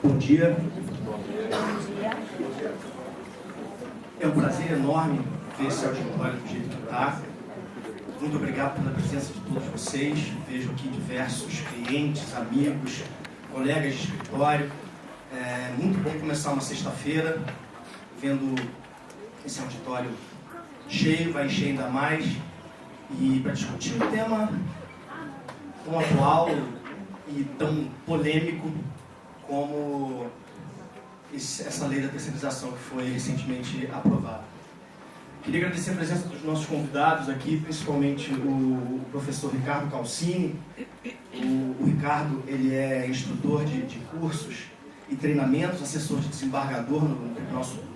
Bom dia. É um prazer enorme ver esse auditório do jeito que está. Muito obrigado pela presença de todos vocês. Vejo aqui diversos clientes, amigos, colegas de escritório. É muito bom começar uma sexta-feira vendo esse auditório cheio, vai encher ainda mais. E para discutir um tema tão atual e tão polêmico como essa lei da terceirização que foi recentemente aprovada. Queria agradecer a presença dos nossos convidados aqui, principalmente o professor Ricardo Calcini. O Ricardo, ele é instrutor de cursos e treinamentos, assessor de desembargador no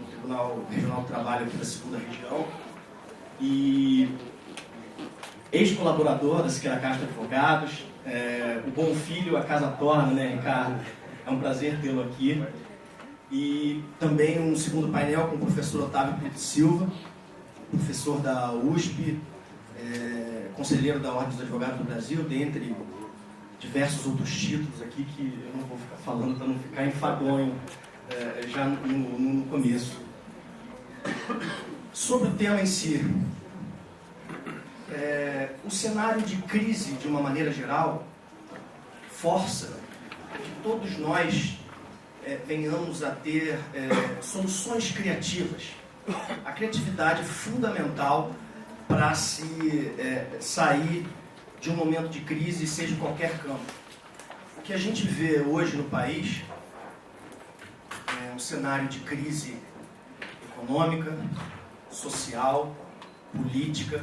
Tribunal Regional do Trabalho aqui da 2ª Região e ex-colaborador da Siqueira Castro Advogados. O bom filho, a casa torna, né, Ricardo? É um prazer tê-lo aqui. E também um segundo painel com o professor Otávio Pinto Silva, professor da USP, conselheiro da Ordem dos Advogados do Brasil, dentre diversos outros títulos aqui que eu não vou ficar falando para não ficar enfadonho já no começo. Sobre o tema em si, o cenário de crise, de uma maneira geral, força que todos nós venhamos a ter soluções criativas. A criatividade é fundamental para se sair de um momento de crise, seja em qualquer campo. O que a gente vê hoje no país é um cenário de crise econômica, social, política,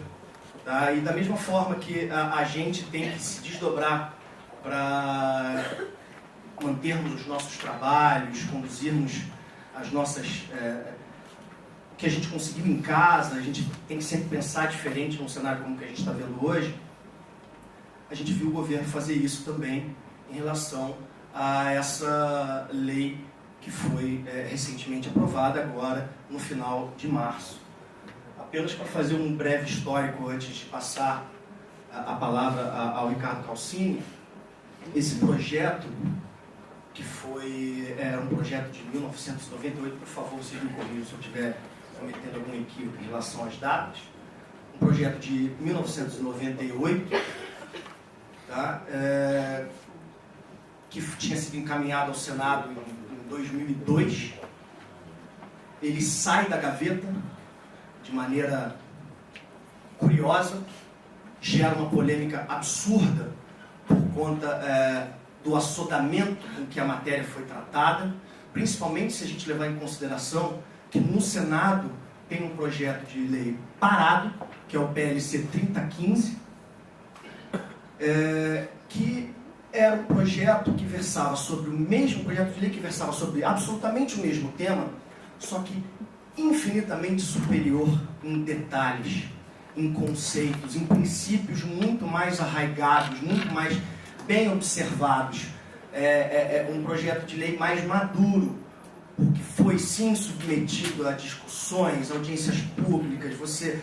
tá? E da mesma forma que a gente tem que se desdobrar para mantermos os nossos trabalhos, conduzirmos as nossas... o que a gente conseguiu em casa, a gente tem que sempre pensar diferente num cenário como o que a gente está vendo hoje. A gente viu o governo fazer isso também em relação a essa lei que foi recentemente aprovada agora no final de março. Apenas para fazer um breve histórico antes de passar a palavra ao Ricardo Calcini, esse projeto, que era um projeto de 1998, por favor, vocês me corrijam se eu estiver cometendo algum equívoco em relação às datas, um projeto de 1998, tá? Que tinha sido encaminhado ao Senado em 2002, ele sai da gaveta de maneira curiosa, gera uma polêmica absurda por conta do assodamento com que a matéria foi tratada, principalmente se a gente levar em consideração que no Senado tem um projeto de lei parado, que é o PLC 3015, que era um projeto que versava sobre o mesmo projeto de lei que versava sobre absolutamente o mesmo tema, só que infinitamente superior em detalhes, em conceitos, em princípios muito mais arraigados, muito mais bem observados. Um projeto de lei mais maduro, porque foi sim submetido a discussões, audiências públicas. Você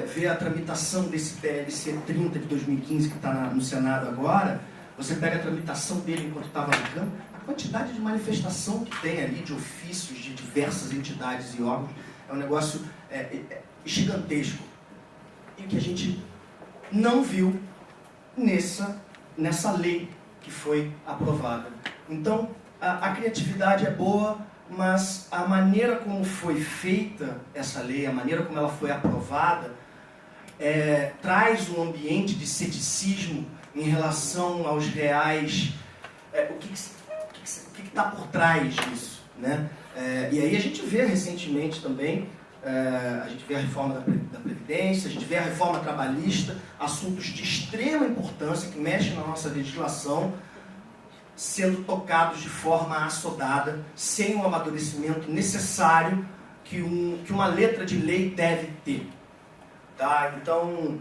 vê a tramitação desse PLC 30 de 2015 que está no Senado agora, você pega a tramitação dele enquanto estava na Câmara, a quantidade de manifestação que tem ali, de ofícios de diversas entidades e órgãos, é um negócio gigantesco. E que a gente não viu nessa lei que foi aprovada. Então, a criatividade é boa, mas a maneira como foi feita essa lei, a maneira como ela foi aprovada, traz um ambiente de ceticismo em relação aos reais... o que está por trás disso, né? E aí a gente vê recentemente também, a gente vê a reforma da Previdência, a gente vê a reforma trabalhista, assuntos de extrema importância que mexem na nossa legislação, sendo tocados de forma assodada, sem o amadurecimento necessário que uma letra de lei deve ter. Tá? Então,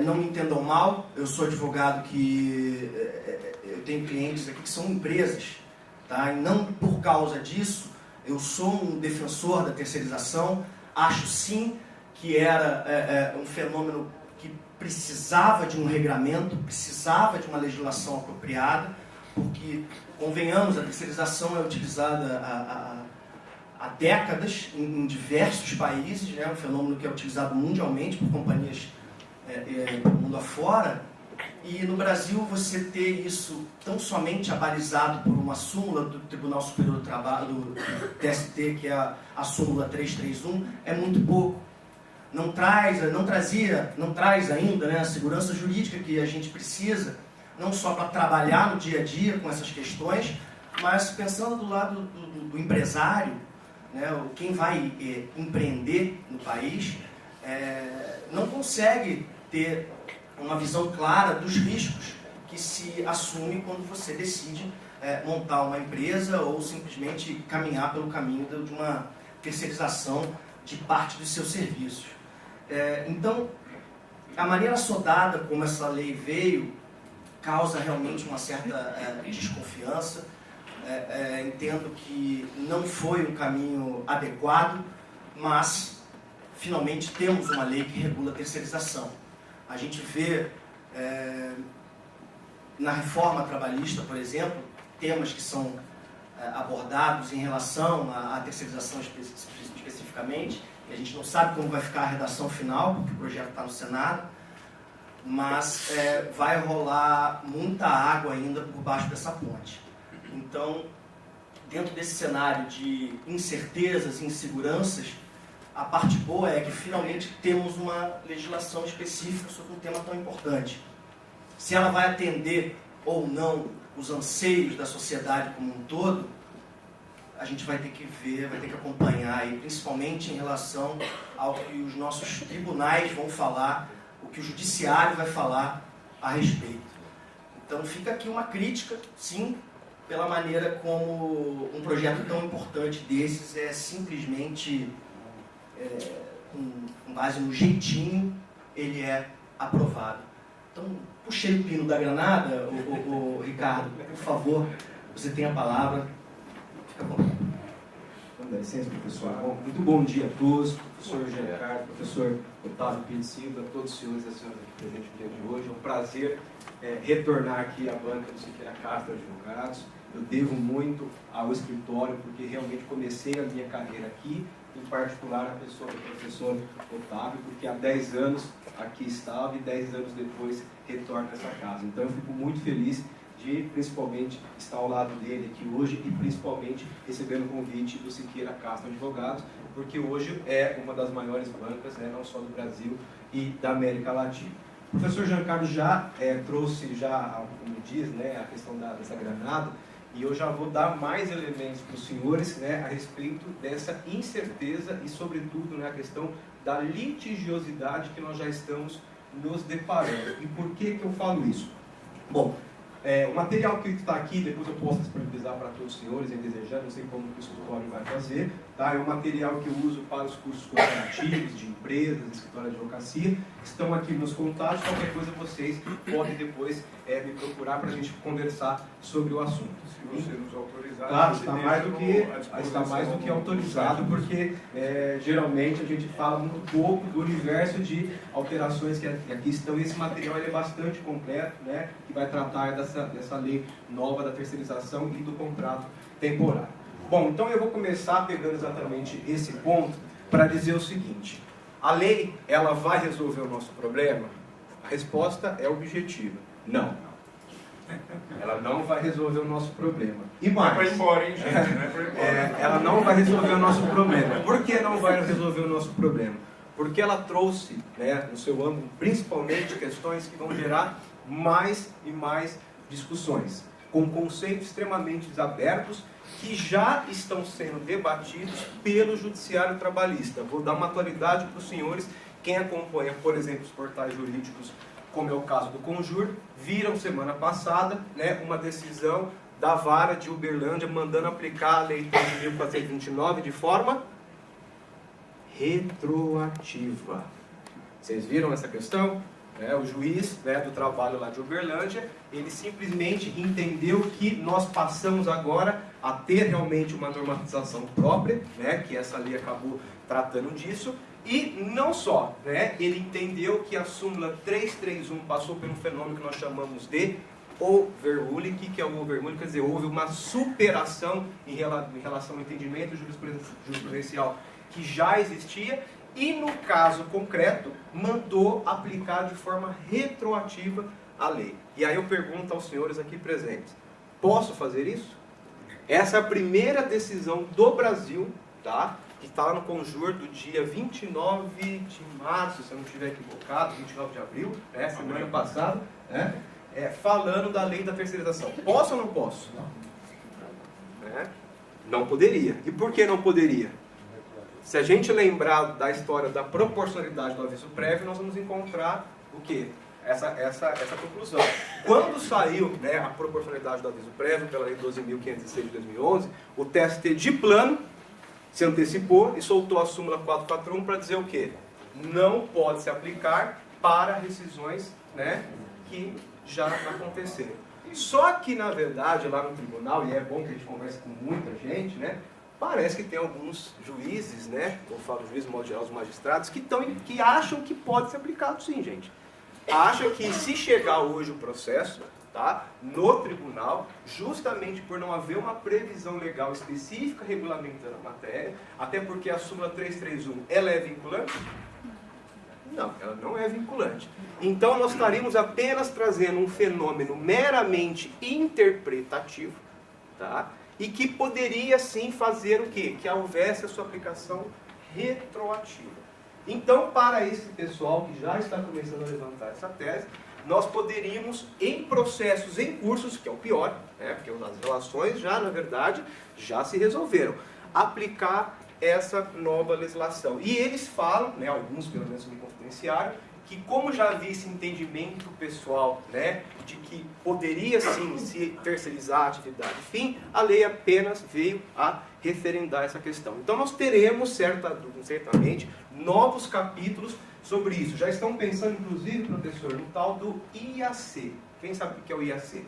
não me entendam mal, eu sou advogado eu tenho clientes aqui que são empresas, tá? E não por causa disso, eu sou um defensor da terceirização, acho sim que era um fenômeno que precisava de um regramento, precisava de uma legislação apropriada, porque, convenhamos, a terceirização é utilizada há décadas em diversos países, né? Um fenômeno que é utilizado mundialmente por companhias do mundo afora. E no Brasil, você ter isso tão somente abalizado por uma súmula do Tribunal Superior do Trabalho, do TST, que é a súmula 331, é muito pouco. Não traz ainda, né, a segurança jurídica que a gente precisa, não só para trabalhar no dia a dia com essas questões, mas pensando do lado do empresário, né, quem vai empreender no país, não consegue ter uma visão clara dos riscos que se assume quando você decide montar uma empresa ou simplesmente caminhar pelo caminho de uma terceirização de parte dos seus serviços. Então, a maneira assodada como essa lei veio causa realmente uma certa desconfiança. Entendo que não foi um caminho adequado, mas finalmente temos uma lei que regula a terceirização. A gente vê na reforma trabalhista, por exemplo, temas que são abordados em relação à terceirização especificamente, e a gente não sabe como vai ficar a redação final, porque o projeto está no Senado, mas vai rolar muita água ainda por baixo dessa ponte. Então, dentro desse cenário de incertezas e inseguranças, a parte boa é que finalmente temos uma legislação específica sobre um tema tão importante. Se ela vai atender ou não os anseios da sociedade como um todo, a gente vai ter que ver, vai ter que acompanhar, e principalmente em relação ao que os nossos tribunais vão falar, o que o judiciário vai falar a respeito. Então fica aqui uma crítica, sim, pela maneira como um projeto tão importante desses é simplesmente, com base no jeitinho, ele é aprovado. Então, puxei o pino da granada, o Ricardo, por favor, você tem a palavra. Fica bom. Dá licença, professor. Bom, muito bom dia a todos, professor Giancarlo, professor Otávio Pinto Silva, a todos os senhores e as senhoras aqui presentes no dia de hoje. É um prazer retornar aqui à banca do Siqueira Castro Advogados. Eu devo muito ao escritório, porque realmente comecei a minha carreira aqui, em particular a pessoa do professor Otávio, porque há 10 anos aqui estava e 10 anos depois retorno a essa casa. Então eu fico muito feliz de, principalmente, estar ao lado dele aqui hoje e, principalmente, recebendo o convite do Siqueira Castro Advogados, porque hoje é uma das maiores bancas, né, não só do Brasil e da América Latina. O professor Giancarlo já trouxe, como diz, né, a questão dessa granada, e eu já vou dar mais elementos para os senhores, né, a respeito dessa incerteza e, sobretudo, né, a questão da litigiosidade que nós já estamos nos deparando. E por que eu falo isso? Bom, o material que está aqui, depois eu posso disponibilizar para todos os senhores, em desejar, não sei como o escritório vai fazer, tá? É um material que eu uso para os cursos corporativos, de empresas, de escritório de advocacia, estão aqui nos contatos, qualquer coisa vocês podem depois me procurar para a gente conversar sobre o assunto. Se você nos autorizar, claro, está mais do que autorizado, porque geralmente a gente fala muito pouco do universo de alterações que aqui estão, e esse material é bastante completo, né, que vai tratar dessa lei nova da terceirização e do contrato temporário. Bom, então eu vou começar pegando exatamente esse ponto para dizer o seguinte: a lei, ela vai resolver o nosso problema? A resposta é objetiva: não. Ela não vai resolver o nosso problema. E mais, não é para ir embora, hein, gente? Não é para ir embora. Ela não vai resolver o nosso problema. Por que não vai resolver o nosso problema? Porque ela trouxe, né, no seu âmbito, principalmente questões que vão gerar mais e mais discussões, com conceitos extremamente desabertos que já estão sendo debatidos pelo Judiciário Trabalhista. Vou dar uma atualidade para os senhores. Quem acompanha, por exemplo, os portais jurídicos, como é o caso do Conjur, viram semana passada, né, uma decisão da Vara de Uberlândia mandando aplicar a Lei 13.429 de forma retroativa. Vocês viram essa questão? O juiz, né, do trabalho lá de Uberlândia, ele simplesmente entendeu que nós passamos agora a ter realmente uma normatização própria, né, que essa lei acabou tratando disso. E não só, né, ele entendeu que a súmula 331 passou por um fenômeno que nós chamamos de overruling. O que é o overruling? Quer dizer, houve uma superação em relação ao entendimento jurisprudencial que já existia e, no caso concreto, mandou aplicar de forma retroativa a lei. E aí eu pergunto aos senhores aqui presentes, posso fazer isso? Essa é a primeira decisão do Brasil, tá? Que está lá no Conjur do dia 29 de março, se eu não estiver equivocado, 29 de abril, né? Semana passada, né? Falando da lei da terceirização. Posso ou não posso? Não. Não poderia. E por que não poderia? Se a gente lembrar da história da proporcionalidade do aviso prévio, nós vamos encontrar o quê? Essa conclusão. Quando saiu, né, a proporcionalidade do aviso prévio pela Lei 12.506 de 2011, o TST de plano se antecipou e soltou a súmula 441 para dizer o quê? Não pode se aplicar para rescisões, né, que já aconteceram. Só que, na verdade, lá no tribunal, e é bom que a gente converse com muita gente, né, parece que tem alguns juízes, né, eu falo juízes, no modo geral, os magistrados, que acham que pode ser aplicado sim, gente. Acha que se chegar hoje o processo, tá, no tribunal, justamente por não haver uma previsão legal específica regulamentando a matéria, até porque a súmula 331, ela é vinculante? Não, ela não é vinculante. Então nós estaríamos apenas trazendo um fenômeno meramente interpretativo, tá, e que poderia sim fazer o quê? Que houvesse a sua aplicação retroativa. Então, para esse pessoal que já está começando a levantar essa tese, nós poderíamos, em processos em cursos, que é o pior, né, porque as relações já, na verdade, já se resolveram, aplicar essa nova legislação. E eles falam, né, alguns pelo menos me confidenciaram, que como já havia esse entendimento pessoal, né, de que poderia sim se terceirizar a atividade fim, a lei apenas veio a referendar essa questão. Então nós teremos certamente novos capítulos sobre isso. Já estão pensando, inclusive, professor, no tal do IAC. Quem sabe o que é o IAC?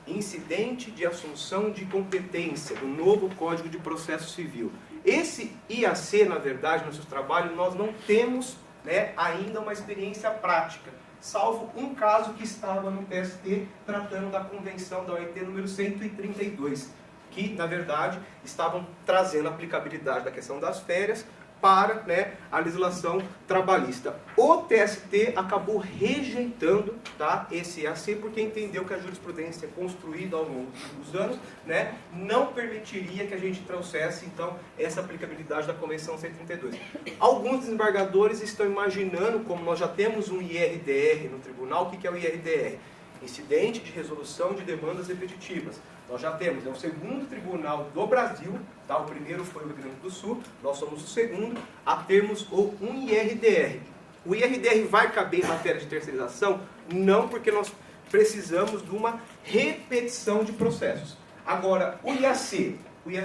Incidente de Assunção de Competência, do novo Código de Processo Civil. Esse IAC, na verdade, no seu trabalho, nós não temos, né, ainda uma experiência prática, salvo um caso que estava no TST tratando da convenção da OIT número 132, que, na verdade, estavam trazendo a aplicabilidade da questão das férias para, né, a legislação trabalhista. O TST acabou rejeitando, tá, esse IAC porque entendeu que a jurisprudência construída ao longo dos anos, né, não permitiria que a gente trouxesse, então, essa aplicabilidade da Convenção 132. Alguns desembargadores estão imaginando, como nós já temos um IRDR no tribunal, o que é o IRDR? Incidente de Resolução de Demandas Repetitivas. Nós já temos, é o segundo tribunal do Brasil, tá? O primeiro foi o Rio Grande do Sul, nós somos o segundo a termos um IRDR. O IRDR vai caber em matéria de terceirização? Não, porque nós precisamos de uma repetição de processos. Agora, o IAC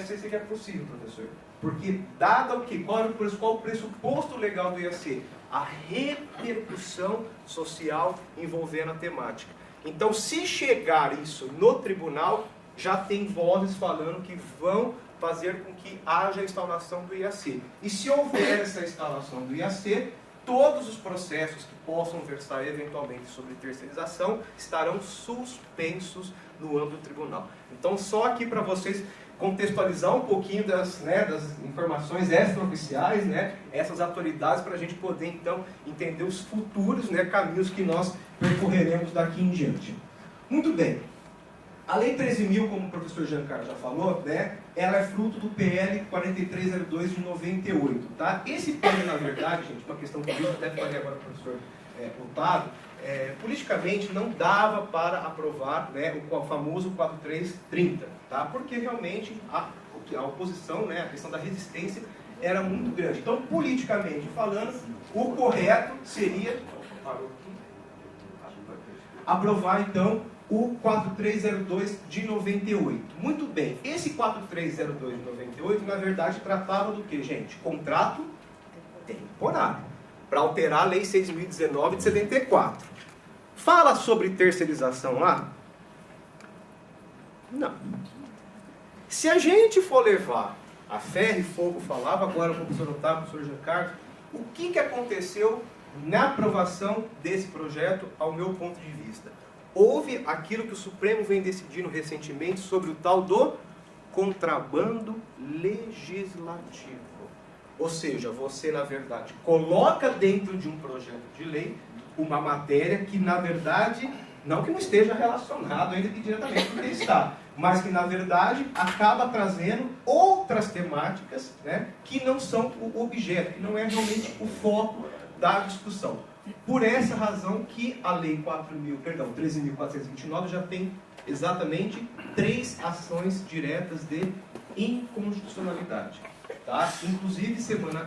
seria possível, professor, porque dado o quê? Qual o pressuposto legal do IAC? A repercussão social envolvendo a temática. Então, se chegar isso no tribunal, já tem vozes falando que vão fazer com que haja a instauração do IAC. E se houver essa instalação do IAC, todos os processos que possam versar eventualmente sobre terceirização estarão suspensos no âmbito do tribunal. Então, só aqui para vocês contextualizar um pouquinho das informações extraoficiais, né, essas autoridades, para a gente poder, então, entender os futuros, né, caminhos que nós percorreremos daqui em diante. Muito bem. A Lei 13.000, como o professor Giancarlo já falou, né, ela é fruto do PL 4302 de 98. Tá? Esse PL, na verdade, gente, uma questão que eu até falei agora para o professor Otávio, politicamente não dava para aprovar, né, o famoso 4330, tá? Porque realmente a oposição, né, a questão da resistência era muito grande. Então, politicamente falando, o correto seria aprovar, então, o 4302 de 98. Muito bem, esse 4302 de 98, na verdade, tratava do que, gente? Contrato temporário, para alterar a Lei 6.019 de 74. Fala sobre terceirização lá? Não. Se a gente for levar a ferro e fogo, falava agora com o professor Otávio, o professor Giancarlo, o que aconteceu na aprovação desse projeto, ao meu ponto de vista? houve aquilo que o Supremo vem decidindo recentemente sobre o tal do contrabando legislativo. Ou seja, você, na verdade, coloca dentro de um projeto de lei uma matéria que, na verdade, não que não esteja relacionado ainda que diretamente com o que está, mas que, na verdade, acaba trazendo outras temáticas, né, que não são o objeto, que não é realmente o foco da discussão. Por essa razão que a Lei 13.429 já tem exatamente 3 ações diretas de inconstitucionalidade. Tá? Inclusive,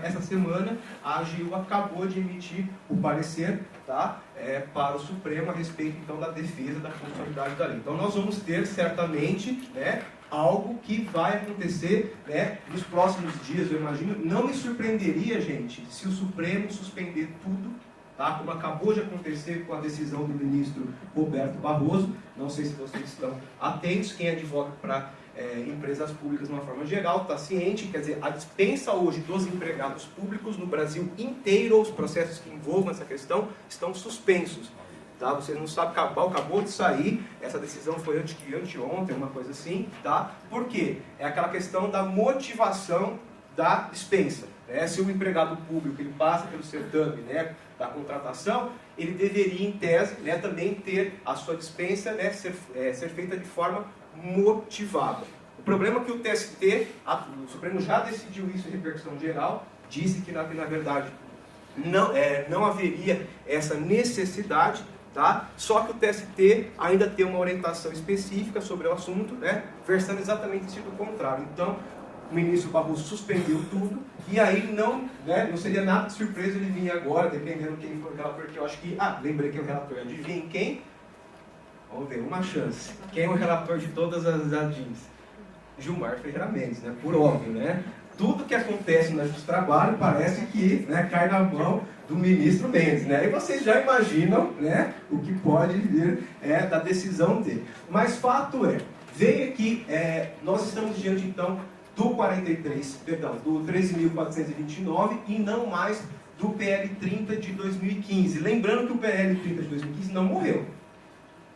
essa semana, a AGU acabou de emitir o parecer, tá? Para o Supremo a respeito então, da defesa da constitucionalidade da lei. Então, nós vamos ter certamente, né, algo que vai acontecer, né, nos próximos dias, eu imagino. Não me surpreenderia, gente, se o Supremo suspender tudo, tá? Como acabou de acontecer com a decisão do ministro Roberto Barroso. Não sei se vocês estão atentos, quem advoga para empresas públicas de uma forma geral está ciente, quer dizer, a dispensa hoje dos empregados públicos no Brasil inteiro, os processos que envolvam essa questão, estão suspensos. Tá? Vocês não sabem, acabou de sair, essa decisão foi anteontem, uma coisa assim, tá? Por quê? É aquela questão da motivação da dispensa. Né? Se o empregado público ele passa pelo certame, né, da contratação, ele deveria, em tese, né, também ter a sua dispensa, né, ser feita de forma motivada. O problema é que o TST, o Supremo já decidiu isso em repercussão geral, disse que na verdade não haveria essa necessidade, tá? Só que o TST ainda tem uma orientação específica sobre o assunto, né, versando exatamente em sentido contrário. Então, o ministro Barroso suspendeu tudo, e aí não seria nada de surpresa ele vir agora, dependendo de quem for o relator, porque eu acho que, lembrei que é o relator, adivinha quem? Vamos ver, uma chance. Quem é o relator de todas as ADIs? Gilmar Ferreira Mendes, né? Por óbvio, né? Tudo que acontece no trabalho parece que, né, cai na mão do ministro Mendes, né? E vocês já imaginam, né, o que pode vir da decisão dele. Mas fato é, veio aqui, nós estamos diante então do 13.429 e não mais do PL 30 de 2015. Lembrando que o PL 30 de 2015 não morreu.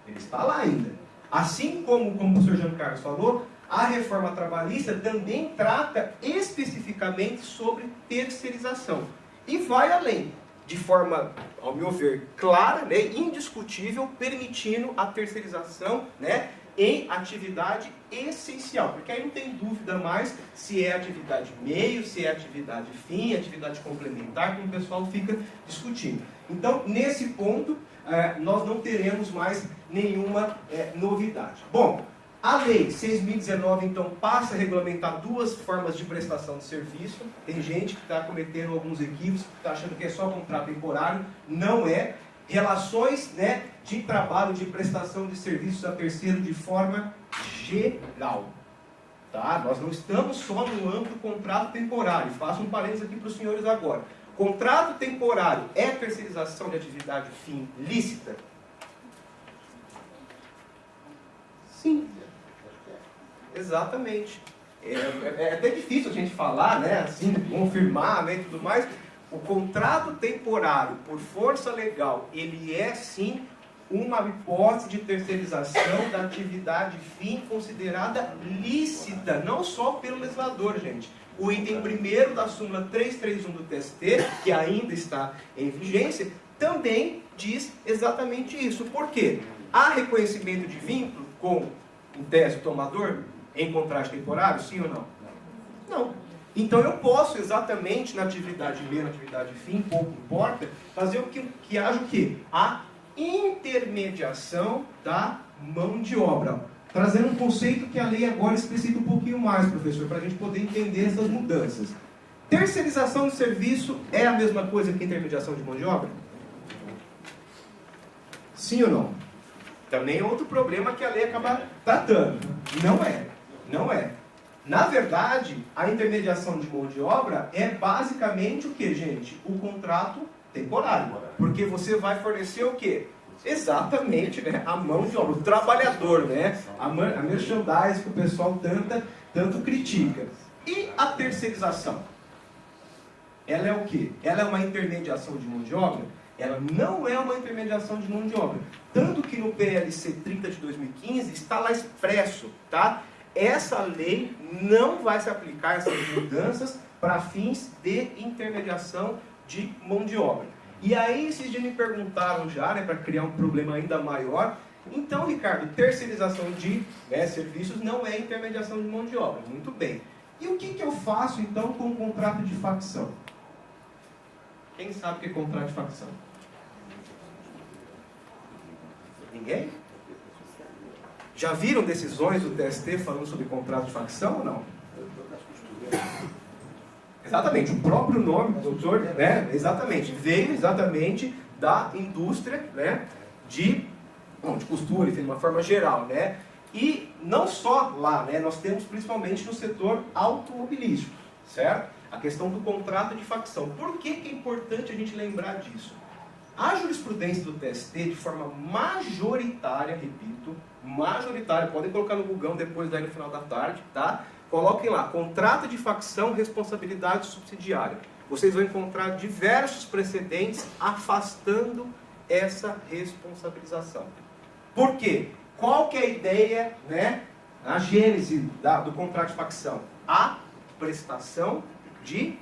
Ele está lá ainda. Assim como o professor Jean Carlos falou, a reforma trabalhista também trata especificamente sobre terceirização. E vai além, de forma, ao meu ver, clara, né, indiscutível, permitindo a terceirização, né, em atividade essencial. Porque aí não tem dúvida mais se é atividade meio, se é atividade fim, atividade complementar, que o pessoal fica discutindo. Então, nesse ponto, nós não teremos mais nenhuma novidade. Bom, a Lei 6.019, então, passa a regulamentar 2 formas de prestação de serviço. Tem gente que está cometendo alguns equívocos, que está achando que é só contrato temporário. Não é. Relações, né, de trabalho, de prestação de serviços a terceiro de forma geral. Tá? Nós não estamos só no âmbito do contrato temporário. Faço um parênteses aqui para os senhores agora. Contrato temporário é terceirização de atividade fim lícita? Sim. Exatamente. É até difícil a gente falar, né, assim, confirmar, né, e tudo mais. O contrato temporário, por força legal, ele é sim uma hipótese de terceirização da atividade fim considerada lícita, não só pelo legislador, gente. O item 1º da súmula 331 do TST, que ainda está em vigência, também diz exatamente isso. Por quê? Há reconhecimento de vínculo com, em tese, o tomador em contrato temporário, sim ou não? Não. Então eu posso exatamente na atividade meio, na atividade fim, pouco importa, fazer o que haja o quê? A intermediação da mão de obra. Trazendo um conceito que a lei agora explicita um pouquinho mais, professor, para a gente poder entender essas mudanças. Terceirização de serviço é a mesma coisa que intermediação de mão de obra? Sim ou não? Também é outro problema que a lei acaba tratando. Não é. Não é. Na verdade, a intermediação de mão de obra é basicamente o que, gente? O contrato temporário. Porque você vai fornecer o quê? Exatamente, né? A mão de obra, o trabalhador, né? A merchandise que o pessoal tanto critica. E a terceirização? Ela é o quê? Ela é uma intermediação de mão de obra? Ela não é uma intermediação de mão de obra. Tanto que no PLC 30 de 2015 está lá expresso, tá? Essa lei não vai se aplicar, essas mudanças, para fins de intermediação de mão de obra. E aí, esses dias me perguntaram já, né, para criar um problema ainda maior, então, Ricardo, terceirização de serviços não é intermediação de mão de obra. Muito bem. E o que eu faço, então, com o contrato de facção? Quem sabe o que é contrato de facção? Ninguém? Já viram decisões do TST falando sobre contrato de facção ou não? Exatamente, o próprio nome do doutor, né, exatamente, veio exatamente da indústria, né, de costura, enfim, de uma forma geral, né? E não só lá, né? Nós temos principalmente no setor automobilístico, certo? A questão do contrato de facção. Por que é importante a gente lembrar disso? A jurisprudência do TST, de forma majoritária, repito, majoritária, podem colocar no Google depois daí no final da tarde, tá? Coloquem lá, contrato de facção, responsabilidade subsidiária. Vocês vão encontrar diversos precedentes afastando essa responsabilização. Por quê? Qual que é a ideia, né, a gênese do contrato de facção? A prestação de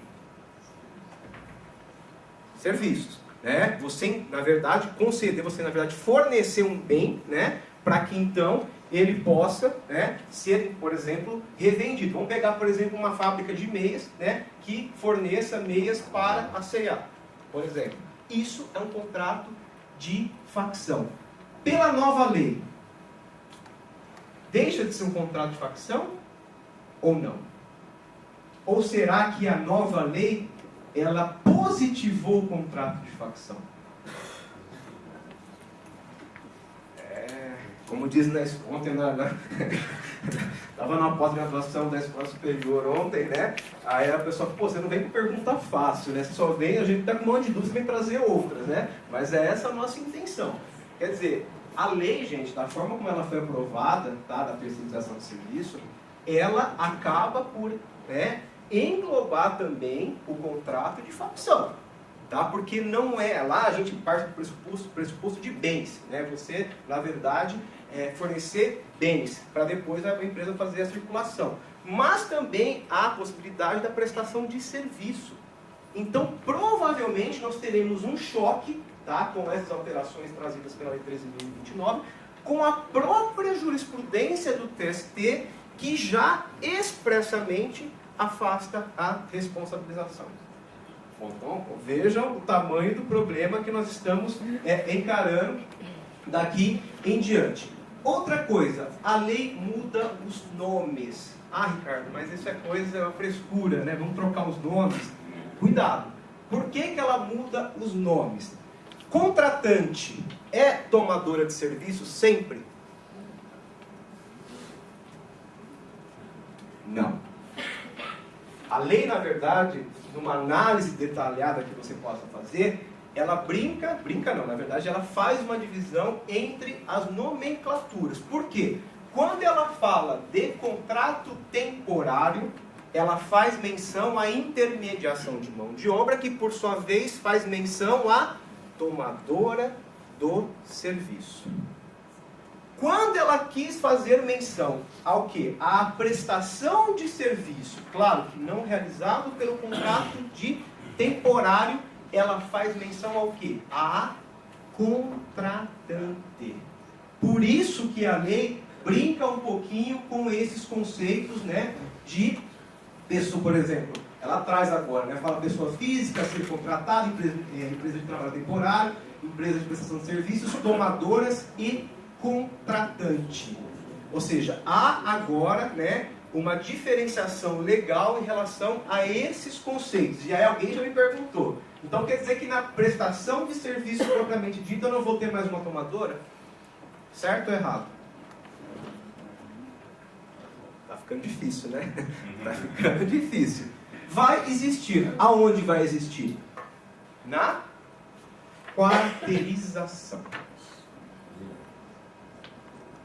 serviços. Né? Você, na verdade, conceder, você, na verdade, fornecer um bem, né, para que, então, ele possa, né, ser, por exemplo, revendido. Vamos pegar, por exemplo, uma fábrica de meias, né, que forneça meias para a C&A, por exemplo. Isso é um contrato de facção. Pela nova lei, deixa de ser um contrato de facção ou não? Ou será que a nova lei, ela positivou o contrato de facção? Como diz ontem, estava na pós-graduação da Escola Superior ontem, né? Aí a pessoa, pô, você não vem com pergunta fácil, né? Você só vem, a gente está com um monte de dúvidas e vem trazer outras, né? Mas é essa a nossa intenção. Quer dizer, a lei, gente, da forma como ela foi aprovada, tá, da terceirização de serviço, ela acaba por, né, englobar também o contrato de facção, tá? Porque não é, lá a gente parte do pressuposto de bens, né? Você, na verdade, fornecer bens, para depois a empresa fazer a circulação. Mas também há a possibilidade da prestação de serviço. Então, provavelmente, nós teremos um choque, tá, com essas alterações trazidas pela Lei 13.029, com a própria jurisprudência do TST, que já expressamente afasta a responsabilização. Então, vejam o tamanho do problema que nós estamos encarando daqui em diante. Outra coisa, a lei muda os nomes. Ah, Ricardo, mas isso é uma frescura, né? Vamos trocar os nomes. Cuidado. Por que ela muda os nomes? Contratante é tomadora de serviço sempre? Não. A lei, na verdade, numa análise detalhada que você possa fazer, ela brinca não, na verdade ela faz uma divisão entre as nomenclaturas. Por quê? Quando ela fala de contrato temporário, ela faz menção à intermediação de mão de obra, que por sua vez faz menção à tomadora do serviço. Quando ela quis fazer menção ao quê? À prestação de serviço, claro que não realizado pelo contrato de temporário, ela faz menção ao quê? À contratante. Por isso que a lei brinca um pouquinho com esses conceitos, né, de pessoa, por exemplo, ela traz agora, né, fala pessoa física, ser contratada, empresa de trabalho temporário, empresa de prestação de serviços, tomadoras e contratante. Ou seja, há agora, né, uma diferenciação legal em relação a esses conceitos. E aí alguém já me perguntou, então quer dizer que na prestação de serviço propriamente dita eu não vou ter mais uma tomadora? Certo ou errado? Tá ficando difícil, né? Tá ficando difícil. Vai existir. Aonde vai existir? Na quarteirização.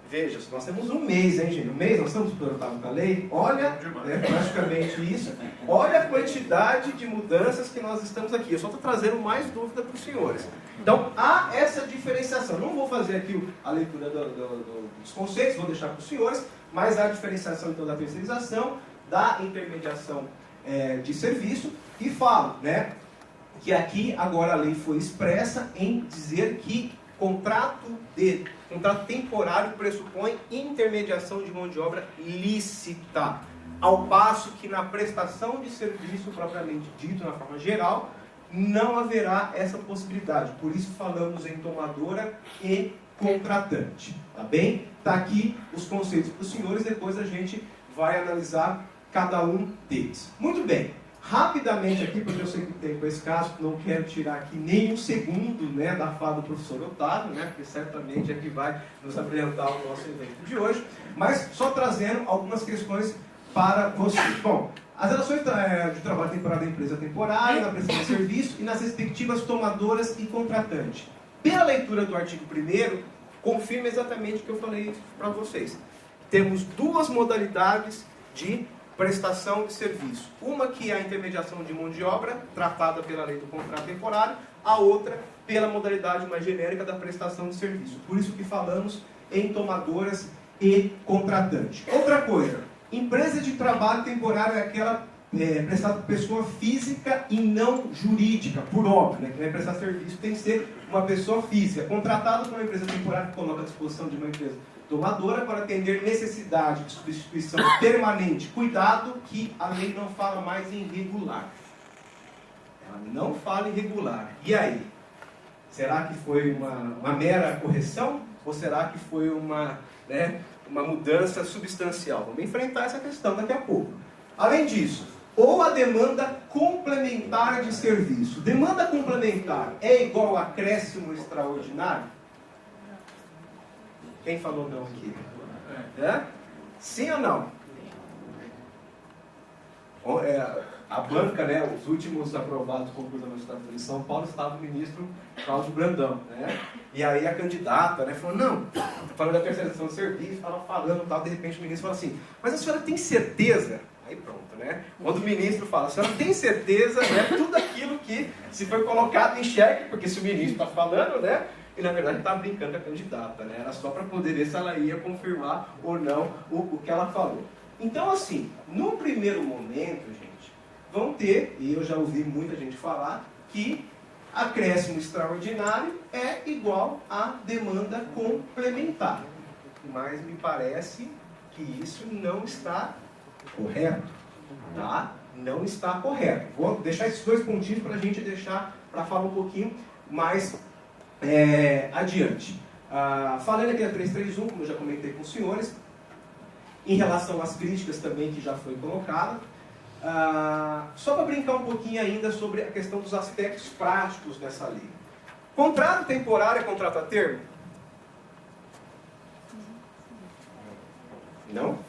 Veja, nós temos um mês, hein, gente? Um mês, nós estamos Otávio com a lei. Olha, praticamente isso. Olha a quantidade de mudanças que nós estamos aqui. Eu só estou trazendo mais dúvida para os senhores. Então, há essa diferenciação. Não vou fazer aqui a leitura dos conceitos, vou deixar para os senhores, mas há a diferenciação, então, da terceirização, da intermediação de serviço, e falo, né, que aqui agora a lei foi expressa em dizer que contrato temporário pressupõe intermediação de mão de obra lícita, ao passo que na prestação de serviço propriamente dito, na forma geral, não haverá essa possibilidade. Por isso falamos em tomadora e contratante. Tá bem? Tá aqui os conceitos para os senhores, depois a gente vai analisar cada um deles. Muito bem. Rapidamente aqui, porque eu sei que o tempo é escasso, não quero tirar aqui nem um segundo, né, da fala do professor Otávio, né, porque certamente é que vai nos apresentar o nosso evento de hoje, mas só trazendo algumas questões para vocês. Bom, as relações de trabalho temporário da empresa temporária, na prestação de serviço e nas respectivas tomadoras e contratante. Pela leitura do artigo 1º, confirma exatamente o que eu falei para vocês. Temos duas modalidades de prestação de serviço. Uma que é a intermediação de mão de obra, tratada pela lei do contrato temporário, a outra pela modalidade mais genérica da prestação de serviço. Por isso que falamos em tomadoras e contratante. Outra coisa, empresa de trabalho temporário é aquela prestada por pessoa física e não jurídica, por óbvio, né? Que vai prestar serviço tem que ser uma pessoa física, contratada por uma empresa temporária que coloca à disposição de uma empresa tomadora para atender necessidade de substituição permanente. Cuidado que a lei não fala mais em regular. Ela não fala em regular. E aí? Será que foi uma mera correção? Ou será que foi uma mudança substancial? Vamos enfrentar essa questão daqui a pouco. Além disso, ou a demanda complementar de serviço. Demanda complementar é igual a acréscimo extraordinário? Quem falou não aqui? Sim ou não? A banca, né, os últimos aprovados do concurso da magistratura de São Paulo, estava o ministro Cláudio Brandão, né? E aí a candidata, né, falou, não, falando da terceirização de serviço, estava falando tal, de repente o ministro falou assim, mas a senhora tem certeza? Aí pronto, né? Quando o ministro fala, a senhora tem certeza, né, tudo aquilo que se foi colocado em xeque, porque se o ministro está falando, né, e na verdade estava brincando com a candidata, né? Era só para poder ver se ela ia confirmar ou não o que ela falou. Então, assim, no primeiro momento, gente, vão ter, e eu já ouvi muita gente falar, que acréscimo extraordinário é igual a demanda complementar. Mas me parece que isso não está correto, tá? Não está correto. Vou deixar esses dois pontinhos para a gente deixar, para falar um pouquinho mais adiante. Falando aqui da 331, como eu já comentei com os senhores, em relação às críticas também que já foi colocada, só para brincar um pouquinho ainda sobre a questão dos aspectos práticos dessa lei. Contrato temporário é contrato a termo? Não?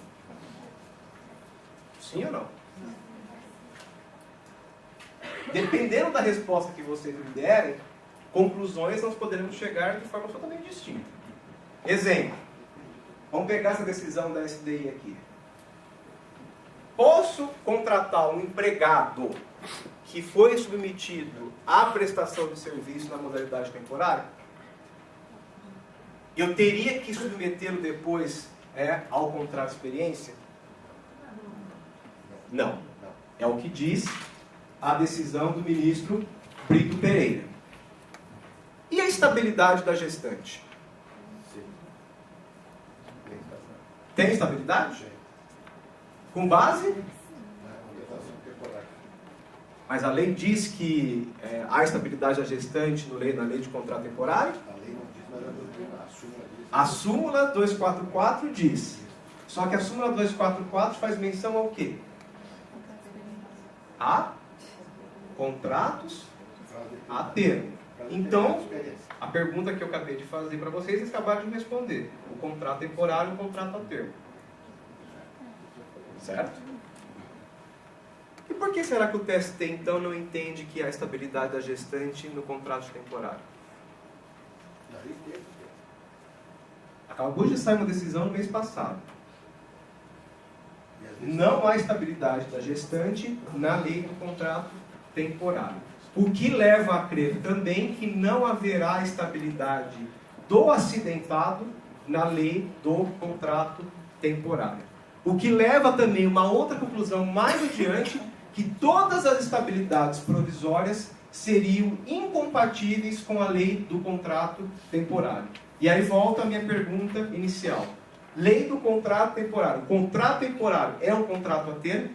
Sim ou não? Dependendo da resposta que vocês me derem, conclusões nós poderemos chegar de forma totalmente distinta. Exemplo. Vamos pegar essa decisão da SDI aqui. Posso contratar um empregado que foi submetido à prestação de serviço na modalidade temporária? Eu teria que submetê-lo depois ao contrato de experiência? Não. É o que diz a decisão do ministro Brito Pereira. E a estabilidade da gestante? Tem estabilidade? Com base? Mas a lei diz que há estabilidade da gestante na lei de contrato temporário? A súmula 244 diz. Só que a súmula 244 faz menção ao quê? A contratos a termo. Então, a pergunta que eu acabei de fazer para vocês, vocês acabaram de responder. O contrato temporário e o contrato a termo. Certo? E por que será que o TST, então, não entende que há estabilidade da gestante no contrato temporário? Acabou de sair uma decisão no mês passado. Não há estabilidade da gestante na lei do contrato temporário. O que leva a crer também que não haverá estabilidade do acidentado na lei do contrato temporário. O que leva também uma outra conclusão mais adiante, que todas as estabilidades provisórias seriam incompatíveis com a lei do contrato temporário. E aí volta a minha pergunta inicial. Lei do contrato temporário. Contrato temporário é um contrato a termo?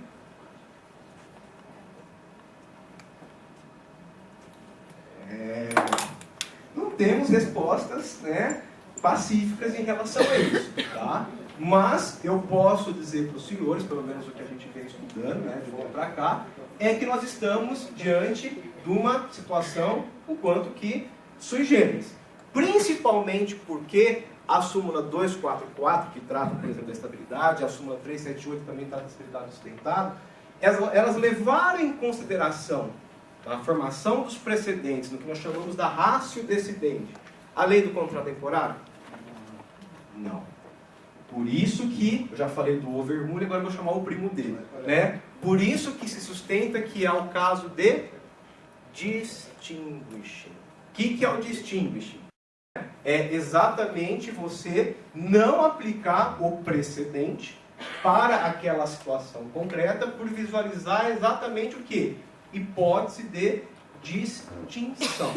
Não temos respostas, né, pacíficas em relação a isso. Tá? Mas eu posso dizer para os senhores, pelo menos o que a gente vem estudando, né, de lá para cá, é que nós estamos diante de uma situação um quanto que sui generis. Principalmente porque a súmula 244, que trata, por exemplo, da estabilidade, a súmula 378 também trata da estabilidade do sustentado, elas levaram em consideração a formação dos precedentes, no que nós chamamos da ratio decidente, a lei do contrato temporário? Não. Por isso que, eu já falei do overrule, agora eu vou chamar o primo dele. Né? Por isso que se sustenta que é o caso de distinguishing. O que é o distinguishing? É exatamente você não aplicar o precedente para aquela situação concreta por visualizar exatamente o que? Hipótese de distinção.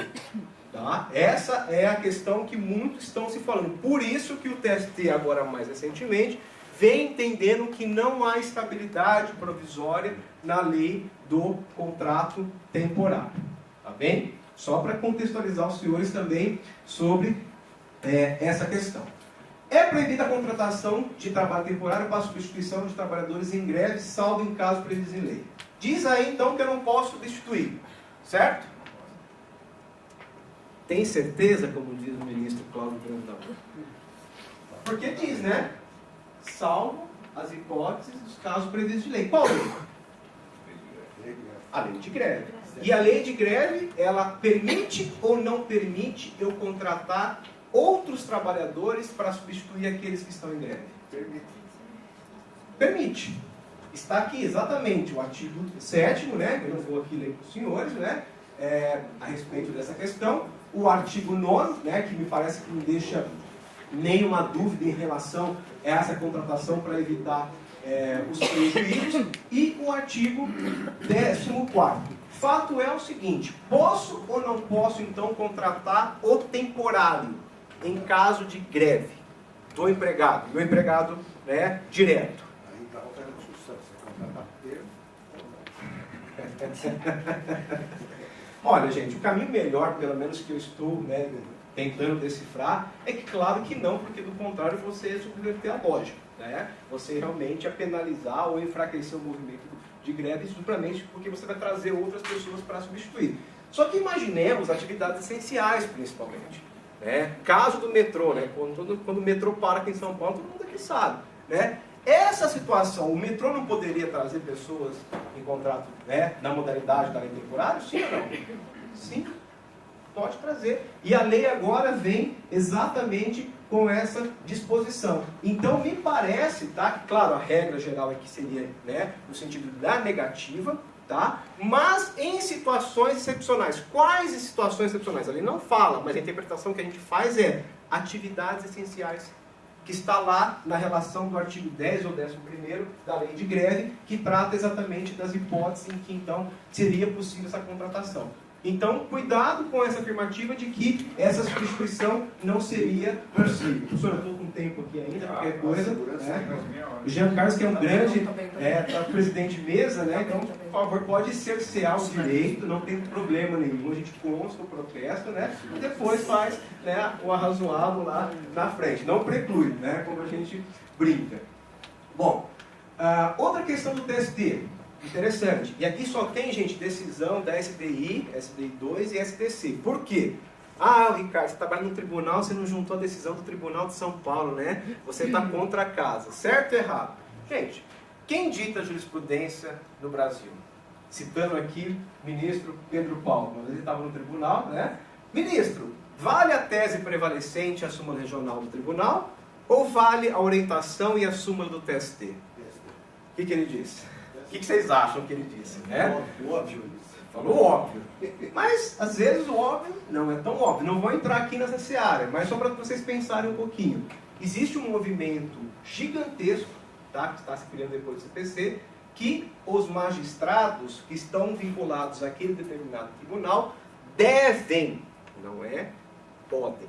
Tá? Essa é a questão que muitos estão se falando. Por isso que o TST, agora mais recentemente, vem entendendo que não há estabilidade provisória na lei do contrato temporário. Tá bem? Só para contextualizar os senhores também sobre essa questão. É proibida a contratação de trabalho temporário para substituição de trabalhadores em greve, salvo em caso previsto em lei. Diz aí, então, que eu não posso substituir. Certo? Tem certeza, como diz o ministro Cláudio Brandão? Porque diz, né? Salvo as hipóteses dos casos previstos em lei. Qual lei? A lei de greve. E a lei de greve, ela permite ou não permite eu contratar outros trabalhadores para substituir aqueles que estão em greve? Permite. Permite. Está aqui exatamente o artigo 7º, né? Eu não vou aqui ler para os senhores, né? A respeito dessa questão. O artigo 9º, né? Que me parece que não deixa nenhuma dúvida em relação a essa contratação para evitar os prejuízos. E o artigo 14º. Fato é o seguinte: posso ou não posso, então, contratar o temporário em caso de greve do empregado, né, direto? Aí está operando sucesso. Você contratar Olha, gente, o caminho melhor, pelo menos que eu estou, né, tentando decifrar, é que claro que não, porque do contrário você ia subverter a lógica, né? Você realmente ia penalizar ou enfraquecer o movimento de greve simplesmente porque você vai trazer outras pessoas para substituir. Só que imaginemos atividades essenciais, principalmente. Né? Caso do metrô, né? Quando o metrô para aqui em São Paulo, todo mundo aqui sabe. Né? Essa situação, o metrô não poderia trazer pessoas em contrato, né, na modalidade da lei temporária? Sim ou não? Sim, pode trazer. E a lei agora vem exatamente com essa disposição. Então, me parece, tá, que, claro, a regra geral aqui seria, né, no sentido da negativa, tá? Mas em situações excepcionais. Quais situações excepcionais? A lei não fala, mas a interpretação que a gente faz é atividades essenciais, que está lá na relação do artigo 10 ou 11º da lei de greve, que trata exatamente das hipóteses em que, então, seria possível essa contratação. Então, cuidado com essa afirmativa de que essa substituição não seria possível. Professor, eu estou com tempo aqui ainda, qualquer coisa. Né? O Jean Carlos, que é um grande presidente de mesa, né? Então, por favor, pode cercear o direito, não tem problema nenhum. A gente consta o protesto, né? E depois faz, né, o arrazoável lá na frente. Não preclui, né? Como a gente brinca. Bom, outra questão do TST. Interessante. E aqui só tem, gente, decisão da SDI, SDI2 e STC. Por quê? Ah, Ricardo, você trabalha no tribunal, você não juntou a decisão do Tribunal de São Paulo, né? Você está contra a casa. Certo ou errado? Gente, quem dita a jurisprudência no Brasil? Citando aqui o ministro Pedro Paulo. Uma vez ele estava no tribunal, né? Ministro, vale a tese prevalecente a súmula regional do tribunal Ou vale a orientação e a súmula do TST? O que ele disse? O que vocês acham que ele disse? Óbvio. Falou óbvio. Mas, às vezes, o óbvio não é tão óbvio. Não vou entrar aqui nessa seara, mas só para vocês pensarem um pouquinho. Existe um movimento gigantesco, tá, que está se criando depois do CPC, que os magistrados que estão vinculados àquele determinado tribunal devem, não é podem,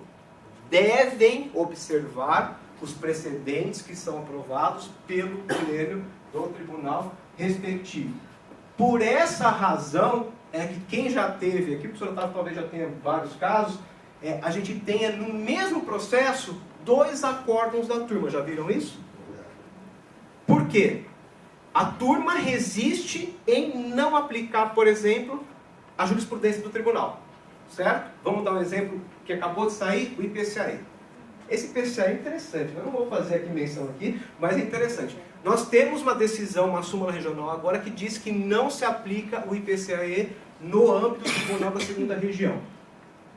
devem observar os precedentes que são aprovados pelo pleno do tribunal respectivo. Por essa razão, é que quem já teve aqui, o professor Otávio talvez já tenha vários casos, a gente tenha no mesmo processo 2 acórdãos da turma. Já viram isso? Por quê? A turma resiste em não aplicar, por exemplo, a jurisprudência do tribunal. Certo? Vamos dar um exemplo que acabou de sair, o IPCAE. Esse IPCAE é interessante, eu não vou fazer aqui menção aqui, mas é interessante. Nós temos uma decisão, uma súmula regional agora, que diz que não se aplica o IPCAE no âmbito do Tribunal da Segunda Região.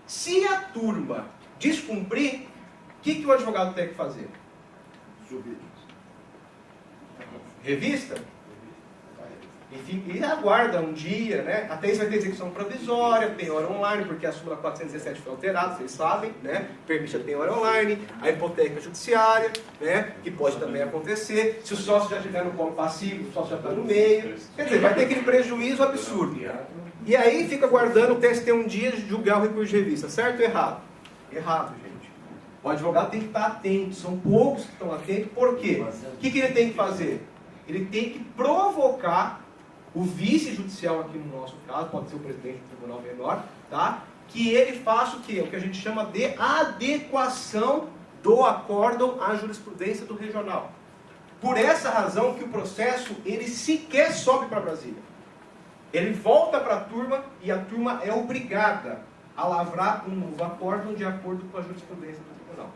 Se a turma descumprir, o que o advogado tem que fazer? Subir. Revista? E aguarda um dia, né? Até isso vai ter execução provisória, penhora online, porque a súmula 417 foi alterada, vocês sabem, né? Permite a penhora online, a hipoteca judiciária, né? Que pode também acontecer. Se o sócio já estiver no quórum passivo, o sócio já está no meio. Quer dizer, vai ter aquele prejuízo absurdo. E aí fica aguardando o TST um dia de julgar o recurso de revista. Certo ou errado? Errado, gente. O advogado tem que estar atento. São poucos que estão atentos. Por quê? O que ele tem que fazer? Ele tem que provocar o vice-judicial aqui no nosso caso, pode ser o presidente do tribunal menor, tá? Que ele faça o quê? O que a gente chama de adequação do acórdão à jurisprudência do regional. Por essa razão que o processo, ele sequer sobe para Brasília. Ele volta para a turma e a turma é obrigada a lavrar um novo acórdão de acordo com a jurisprudência do tribunal.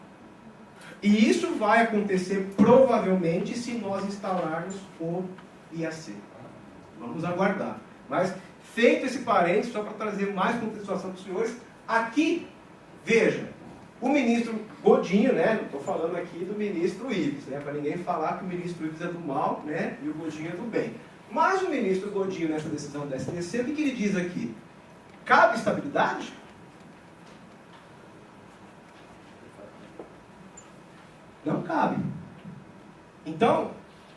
E isso vai acontecer provavelmente se nós instalarmos o IAC. Vamos aguardar. Mas, feito esse parênteses, só para trazer mais contextualização para os senhores, aqui, veja, o ministro Godinho, né, não estou falando aqui do ministro Ives, né, para ninguém falar que o ministro Ives é do mal, né, e o Godinho é do bem. Mas o ministro Godinho, nessa decisão da STC, o que ele diz aqui? Cabe estabilidade? Não cabe. Então,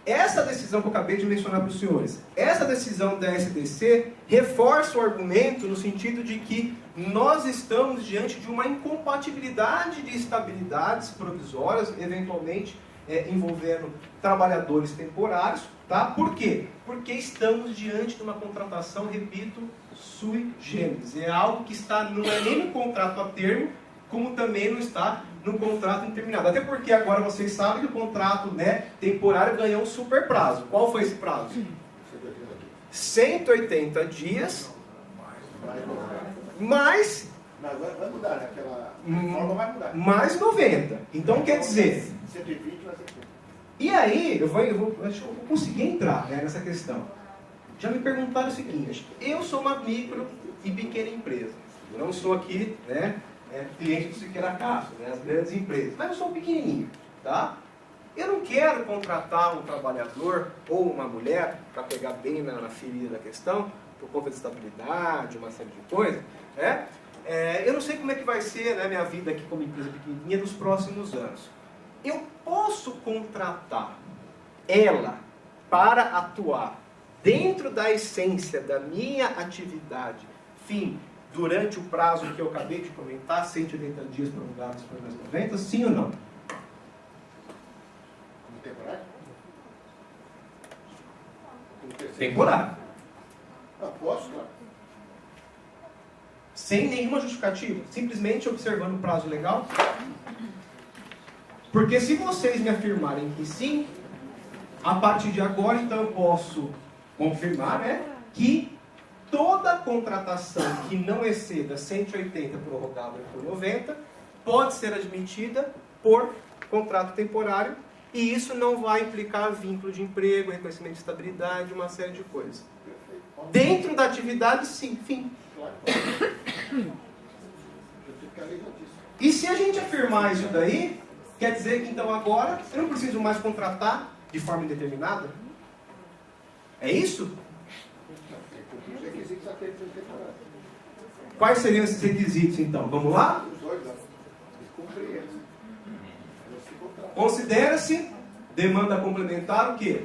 essa decisão que eu acabei de mencionar para os senhores, essa decisão da STC reforça o argumento no sentido de que nós estamos diante de uma incompatibilidade de estabilidades provisórias, eventualmente envolvendo trabalhadores temporários, tá? Por quê? Porque estamos diante de uma contratação, repito, sui generis. É algo que não é nem no contrato a termo, como também não está no contrato indeterminado. Até porque agora vocês sabem que o contrato, né, temporário ganhou um super prazo. Qual foi esse prazo? 180 dias, mais... Mas vai mudar, né? Aquela forma vai mudar. Mais 90. Então quer dizer... 120 vai ser... E aí, acho que eu vou conseguir entrar, né, nessa questão. Já me perguntaram o seguinte: eu sou uma micro e pequena empresa. Eu não sou aqui, né, cliente do Siqueira Castro, né, as grandes empresas. Mas eu sou um pequenininho, tá? Eu não quero contratar um trabalhador ou uma mulher, para pegar bem na ferida da questão, por conta de estabilidade, uma série de coisas, né? Eu não sei como é que vai ser, né, minha vida aqui como empresa pequenininha nos próximos anos. Eu posso contratar ela para atuar dentro da essência da minha atividade, durante o prazo que eu acabei de comentar, 180 dias prolongados por mais 90, sim ou não? Temporário? Temporário. Posso, claro. Sem nenhuma justificativa, simplesmente observando o prazo legal. Porque se vocês me afirmarem que sim, a partir de agora, então eu posso confirmar, né, que toda contratação que não exceda 180 prorrogável por 90 pode ser admitida por contrato temporário, e isso não vai implicar vínculo de emprego, reconhecimento de estabilidade, uma série de coisas. Dentro da atividade, sim, fim. Claro. E se a gente afirmar isso daí, Quer dizer que então agora eu não preciso mais contratar de forma indeterminada? É isso? Os requisitos aqui de temporada. Quais seriam esses requisitos então? Vamos lá? Os dois, cumprir eles. Eles se contratam. Considera-se demanda complementar o quê?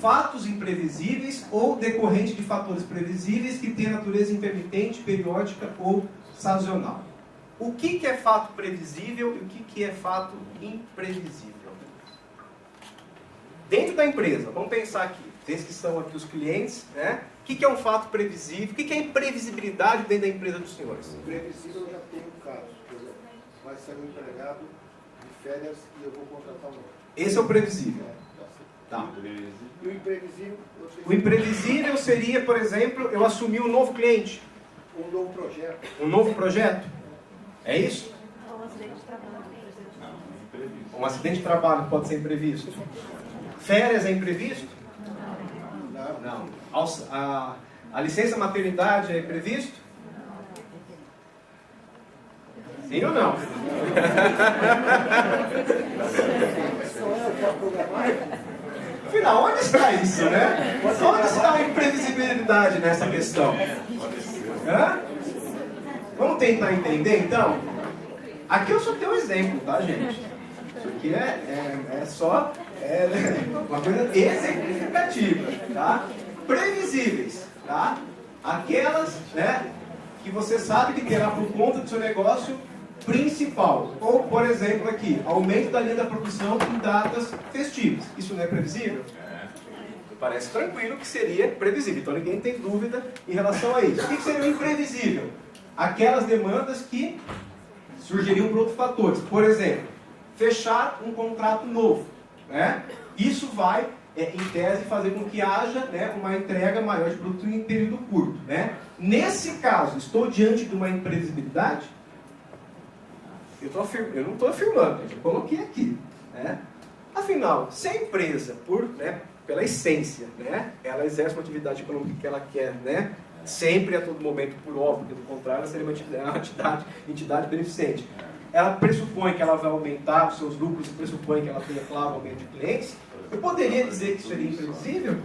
Fatos imprevisíveis ou decorrente de fatores previsíveis que têm natureza intermitente, periódica ou sazonal. O que é fato previsível e o que é fato imprevisível? Dentro da empresa, vamos pensar aqui, vocês que são aqui os clientes, né? O que é um fato previsível? O que é imprevisibilidade dentro da empresa dos senhores? Previsível, eu já tenho um caso. Por exemplo, vai ser um empregado de férias e eu vou contratar um outro. Esse é o previsível. Tá. E o imprevisível, eu tenho O imprevisível seria, por exemplo, eu assumir um novo cliente, um novo projeto. um novo projeto. É isso? Um acidente de trabalho, por exemplo. Um acidente de trabalho pode ser imprevisto. Férias é imprevisto? Não. Não. A licença maternidade é imprevisto? Sim ou não? Afinal, onde está isso, né? Onde está a imprevisibilidade nessa questão? Hã? Vamos tentar entender, então? Aqui eu só tenho um exemplo, tá, gente? Isso aqui é só uma coisa exemplificativa, tá? Previsíveis, tá? Aquelas, né, que você sabe que terá por conta do seu negócio principal. Ou, por exemplo, aqui, aumento da linha da produção em datas festivas. Isso não é previsível? Parece tranquilo que seria previsível. Então ninguém tem dúvida em relação a isso. O que seria o imprevisível? Aquelas demandas que surgiriam por outros fatores. Por exemplo, fechar um contrato novo, né? Isso vai, em tese, fazer com que haja, né, uma entrega maior de produto em período curto, né? Nesse caso, estou diante de uma imprevisibilidade? Eu não estou afirmando, eu coloquei aqui, né? Afinal, se a empresa, pela essência, né, ela exerce uma atividade econômica que ela quer, né, sempre, a todo momento, por óbvio, porque do contrário, ela seria uma entidade beneficente. Ela pressupõe que ela vai aumentar os seus lucros, pressupõe que ela tenha, claro, aumento de clientes. Eu poderia dizer que isso seria imprevisível?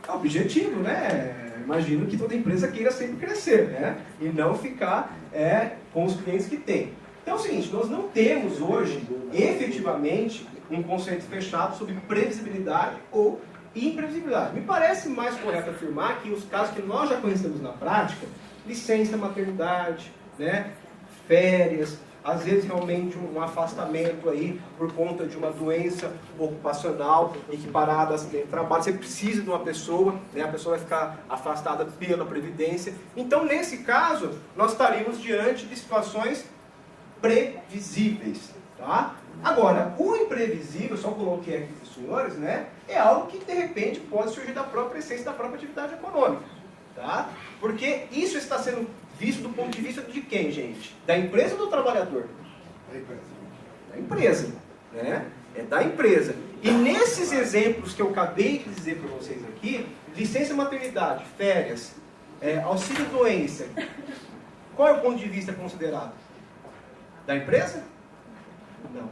É objetivo, né? Imagino que toda empresa queira sempre crescer, né? E não ficar com os clientes que tem. Então é o seguinte, nós não temos hoje, efetivamente, um conceito fechado sobre previsibilidade ou imprevisibilidade. Me parece mais correto afirmar que os casos que nós já conhecemos na prática, licença maternidade, né, férias, às vezes realmente um afastamento aí por conta de uma doença ocupacional equiparada a acidente de trabalho, você precisa de uma pessoa, né, a pessoa vai ficar afastada pela Previdência. Então, nesse caso, nós estaríamos diante de situações previsíveis, tá? Agora, o imprevisível, só coloquei aqui para os senhores, né, é algo que de repente pode surgir da própria essência da própria atividade econômica, tá? Porque isso está sendo visto do ponto de vista de quem, gente? Da empresa ou do trabalhador? Da empresa. Da empresa, né? É da empresa. E nesses exemplos que eu acabei de dizer para vocês aqui, licença maternidade, férias, auxílio doença, qual é o ponto de vista considerado? Da empresa? Não.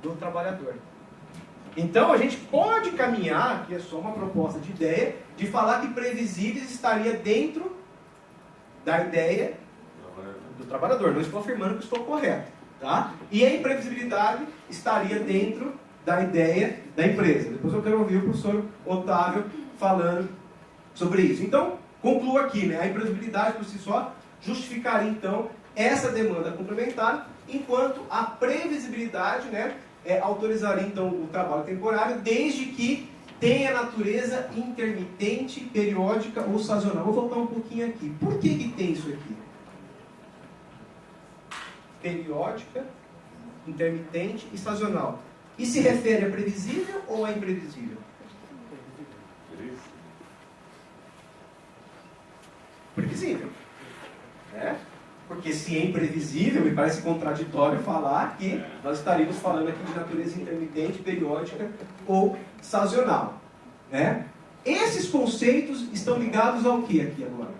Do trabalhador. Então a gente pode caminhar, que é só uma proposta de ideia, de falar que previsíveis estaria dentro da ideia do trabalhador. Não estou afirmando que estou correto, tá? E a imprevisibilidade estaria dentro da ideia da empresa. Depois eu quero ouvir o professor Otávio falando sobre isso. Então, concluo aqui, né? A imprevisibilidade por si só justificaria então essa demanda complementar, enquanto a previsibilidade, né, autorizaria então o trabalho temporário, desde que tenha natureza intermitente, periódica ou sazonal. Vou voltar um pouquinho aqui. Por que tem isso aqui? Periódica, intermitente e sazonal. E se refere a previsível ou a imprevisível? Previsível. Né? Porque se é imprevisível, me parece contraditório falar que nós estaríamos falando aqui de natureza intermitente, periódica ou sazonal. Né? Esses conceitos estão ligados ao que aqui agora?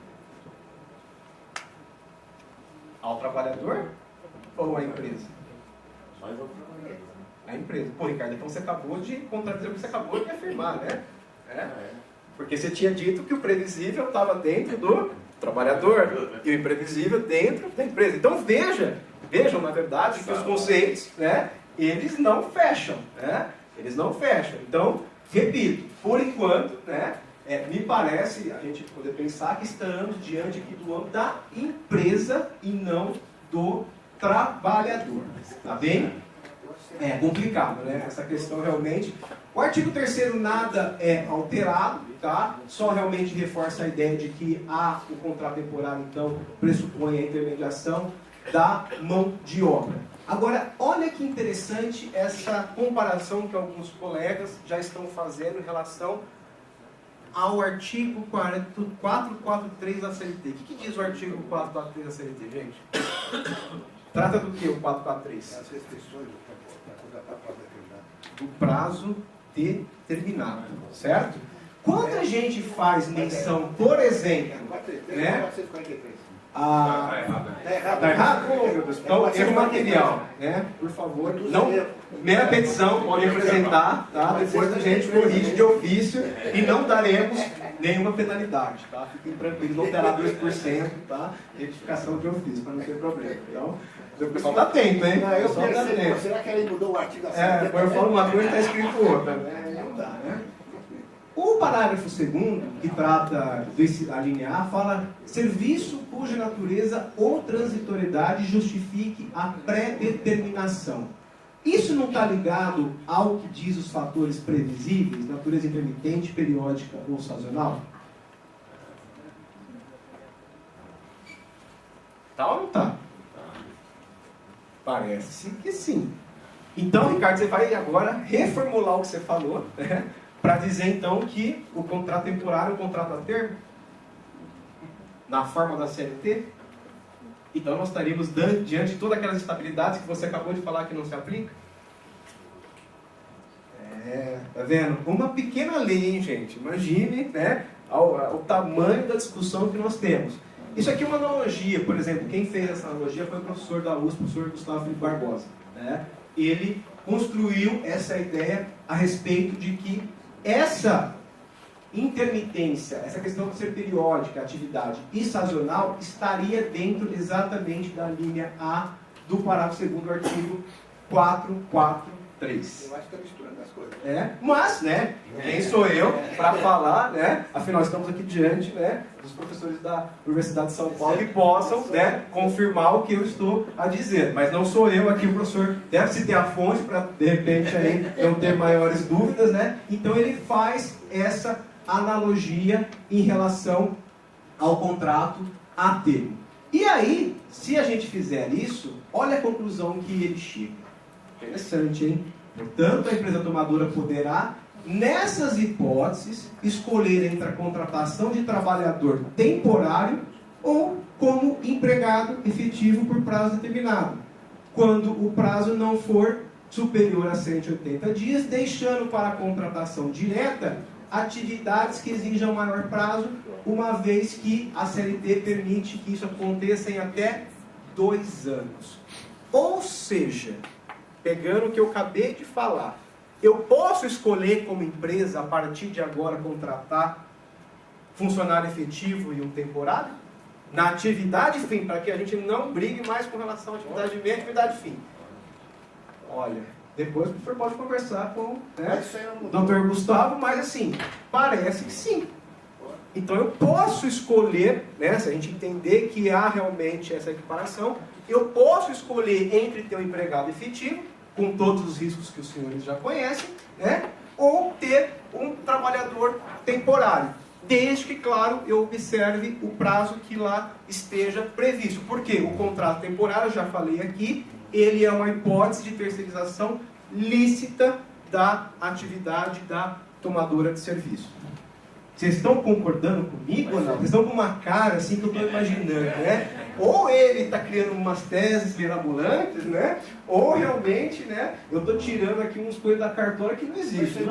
Ao trabalhador ou à empresa? Mais ao trabalhador. A empresa. Pô, Ricardo, então você acabou de contradizer o que você acabou de afirmar, né? Porque você tinha dito que o previsível estava dentro do trabalhador e o imprevisível dentro da empresa. Então vejam na verdade que os conceitos, né, eles não fecham, né? Eles não fecham. Então, repito, por enquanto, né, me parece a gente poder pensar que estamos diante aqui do âmbito da empresa e não do trabalhador. Tá bem? É complicado, né? Essa questão realmente. O artigo 3º nada é alterado, tá? Só realmente reforça a ideia de que o contrato temporário, então, pressupõe a intermediação da mão de obra. Agora, olha que interessante essa comparação que alguns colegas já estão fazendo em relação ao artigo 443 da CLT. O que diz o artigo 443 da CLT, gente? Trata do que o 443? As restrições para contratar prazo determinado. Do prazo determinado, certo? Quando a gente faz menção, por exemplo, né? 443. Tá errado? Tá errado? Oh, meu Deus. Então, erro material, né? Por favor, não. Primeira petição, pode apresentar, tá? Depois a gente corrige de ofício e não daremos nenhuma penalidade, tá? Fiquem tranquilos, não terá 2%, tá? Retificação de ofício, para não ter problema. Então, o pessoal tá atento, hein? Não, eu pessoal tá percebo. atento. Será que ele mudou o artigo assim? Depois eu falo uma coisa e está escrito outra, né? Não dá, né? O parágrafo 2º, que trata da linha A, fala serviço cuja natureza ou transitoriedade justifique a pré-determinação. Isso não está ligado ao que diz os fatores previsíveis, natureza intermitente, periódica ou sazonal? Tá ou não tá? Parece que sim. Então, Ricardo, você vai agora reformular o que você falou, né? Para dizer então que o contrato temporário é um contrato a termo, na forma da CLT. Então nós estaríamos diante de todas aquelas estabilidades que você acabou de falar que não se aplica. Tá vendo? Uma pequena lei, hein, gente? Imagine, né, o tamanho da discussão que nós temos. Isso aqui é uma analogia, por exemplo, quem fez essa analogia foi o professor da USP, o professor Gustavo Felipe Barbosa, né? Ele construiu essa ideia a respeito de que essa intermitência, essa questão de ser periódica, atividade e sazonal, estaria dentro exatamente da linha A do parágrafo 2º do artigo 443. Eu acho que está misturando as coisas. Mas, né, quem sou eu para falar, né, afinal estamos aqui diante, né, dos professores da Universidade de São Paulo que possam, né, confirmar o que eu estou a dizer. Mas não sou eu aqui, o professor deve-se ter a fonte para, de repente, aí, não ter maiores dúvidas, né? Então ele faz essa analogia em relação ao contrato a termo. E aí, se a gente fizer isso, olha a conclusão que ele chega. Interessante, hein? Portanto, a empresa tomadora poderá, nessas hipóteses, escolher entre a contratação de trabalhador temporário ou como empregado efetivo por prazo determinado, quando o prazo não for superior a 180 dias, deixando para a contratação direta atividades que exijam maior prazo, uma vez que a CLT permite que isso aconteça em até 2 anos. Ou seja, pegando o que eu acabei de falar, eu posso escolher como empresa, a partir de agora, contratar funcionário efetivo e um temporário? Na atividade fim, para que a gente não brigue mais com relação à atividade meio e atividade fim. Olha, depois o professor pode conversar com, né, o Dr. Gustavo, mas assim, parece que sim. Então eu posso escolher, né, se a gente entender que há realmente essa equiparação, eu posso escolher entre ter um empregado efetivo, com todos os riscos que os senhores já conhecem, né, ou ter um trabalhador temporário. Desde que, claro, eu observe o prazo que lá esteja previsto. Porque o contrato temporário, eu já falei aqui, ele é uma hipótese de terceirização lícita da atividade da tomadora de serviço. Vocês estão concordando comigo ou não? Vocês estão com uma cara assim que eu estou imaginando, né? Ou ele está criando umas teses mirabolantes, né? Ou realmente, né, eu estou tirando aqui uns coisas da cartola que não existem.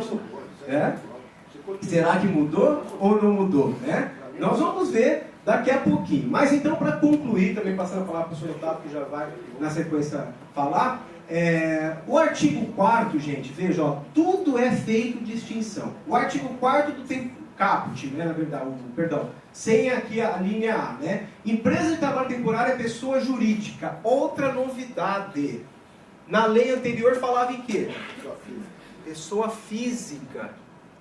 Será que mudou ou não mudou, né? Nós vamos ver daqui a pouquinho. Mas então, para concluir, também passando a palavra para o senhor Otávio, que já vai na sequência falar, o artigo 4º, gente, veja, ó, tudo é feito de extinção. O artigo 4º tem caput, né, na verdade, perdão, sem aqui a linha A, né? Empresa de trabalho temporário é pessoa jurídica. Outra novidade. Na lei anterior falava em quê? Pessoa física.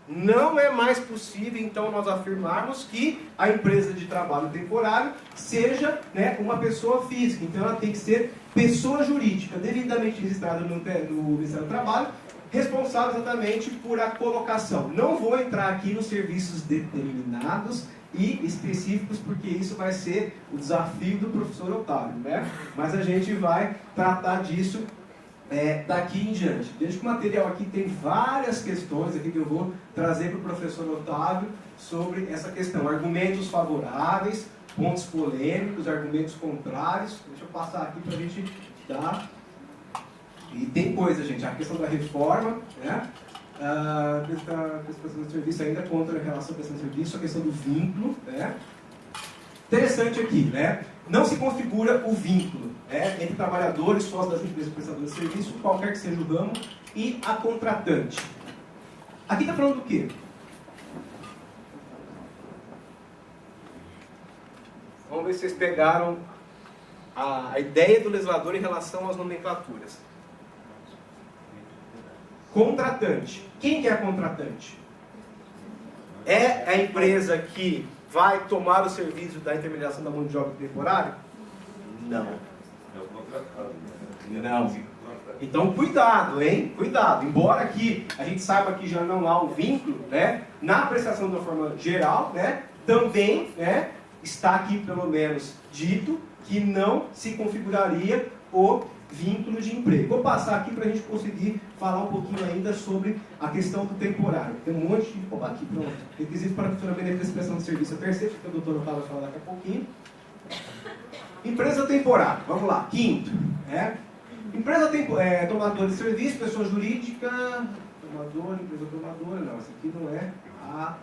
Não é mais possível, então, nós afirmarmos que a empresa de trabalho temporário seja, né, uma pessoa física. Então, ela tem que ser pessoa jurídica, devidamente registrada no Ministério do Trabalho, responsável exatamente por a colocação. Não vou entrar aqui nos serviços determinados e específicos, porque isso vai ser o desafio do professor Otávio, né? Mas a gente vai tratar disso daqui em diante. Veja que o material aqui tem várias questões aqui que eu vou trazer para o professor Otávio sobre essa questão. Argumentos favoráveis, pontos polêmicos, argumentos contrários. Deixa eu passar aqui para a gente dar. E tem coisa, gente. A questão da reforma, né? A questão do serviço ainda contra a relação da questão do serviço, a questão do vínculo, né? Interessante aqui, né? Não se configura o vínculo, né, entre trabalhadores, sócios das empresas prestadoras de serviço, qualquer que seja o ramo, e a contratante. Aqui está falando do quê? Vamos ver se vocês pegaram a ideia do legislador em relação às nomenclaturas. Contratante. Quem que é a contratante? É a empresa que vai tomar o serviço da intermediação da mão de obra temporária? Não. É o contratado. Não. Então, cuidado, hein? Cuidado. Embora aqui a gente saiba que já não há um vínculo, né? Na prestação de uma forma geral, né? Também, né? Está aqui, pelo menos, dito que não se configuraria o vínculo de emprego. Vou passar aqui para a gente conseguir falar um pouquinho ainda sobre a questão do temporário. Tem um monte de... Opa, aqui, pronto. Requisito para funcionamento da prestação de serviço. A terceira, que o doutor Otávio vai falar daqui a pouquinho. Empresa temporária. Vamos lá. Quinto. Empresa tomadora de serviço, pessoa jurídica... Tomadora, empresa tomadora... Não, essa aqui não é a...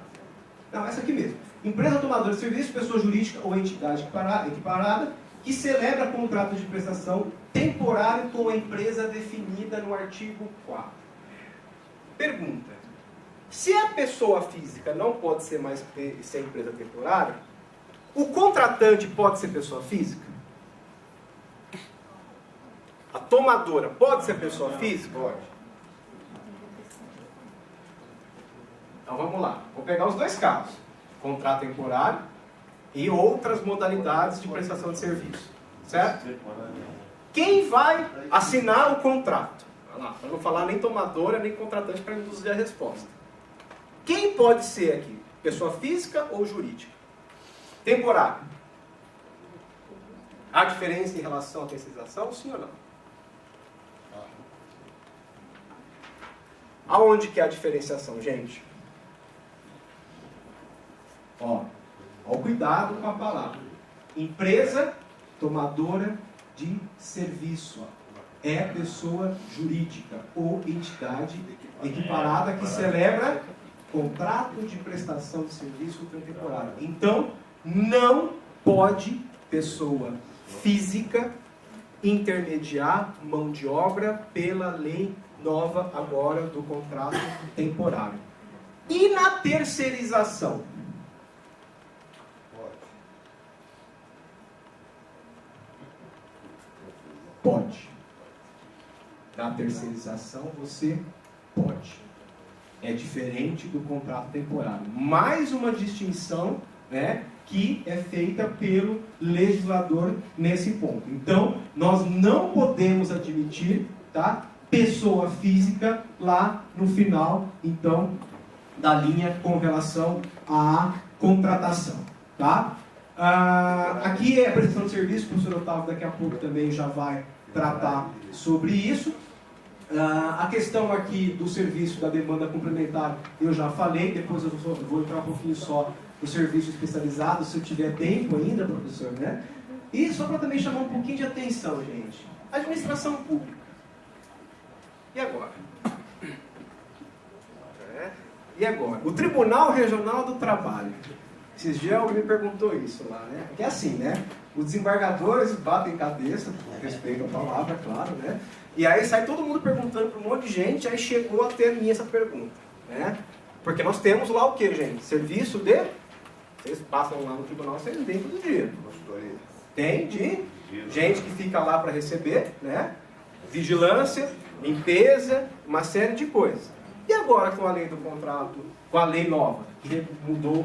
Não, essa aqui mesmo. Empresa tomadora de serviço, pessoa jurídica ou entidade equiparada, que celebra contrato de prestação temporário com a empresa definida no artigo 4. Pergunta: se a pessoa física não pode ser mais ser empresa temporária, o contratante pode ser pessoa física? A tomadora pode ser pessoa física? Pode. Então vamos lá. Vou pegar os dois casos: contrato temporário e outras modalidades de prestação de serviço. Certo? Quem vai assinar o contrato? Para não falar nem tomadora, nem contratante, para induzir a resposta. Quem pode ser aqui? Pessoa física ou jurídica? Temporário. Há diferença em relação à terceirização? Sim ou não? Aonde que é a diferenciação, gente? Ó o cuidado com a palavra. Empresa tomadora de serviço. É pessoa jurídica ou entidade equiparada que celebra contrato de prestação de serviço temporário. Então, não pode pessoa física intermediar mão de obra pela lei nova agora do contrato temporário. E na terceirização? Pode. Na terceirização você pode. É diferente do contrato temporário. Mais uma distinção, né, que é feita pelo legislador nesse ponto. Então, nós não podemos admitir, tá, pessoa física lá no final, então, da linha com relação à contratação. Tá? Aqui é a prestação de serviço, o professor Otávio daqui a pouco também já vai tratar sobre isso. A questão aqui do serviço da demanda complementar eu já falei, depois eu vou entrar um pouquinho só no serviço especializado, se eu tiver tempo ainda, professor, né? E só para também chamar um pouquinho de atenção, gente. Administração pública. E agora? E agora? O Tribunal Regional do Trabalho. Esses dias alguém me perguntou isso lá, né? Porque é assim, né? Os desembargadores batem cabeça, respeito a palavra, claro, né? E aí sai todo mundo perguntando para um monte de gente, aí chegou até a mim essa pergunta, né? Porque nós temos lá o que, gente? Serviço de... Vocês passam lá no tribunal, vocês veem todo dia. Tem de gente que fica lá para receber, né? Vigilância, limpeza, uma série de coisas. E agora com a lei do contrato, com a lei nova, que mudou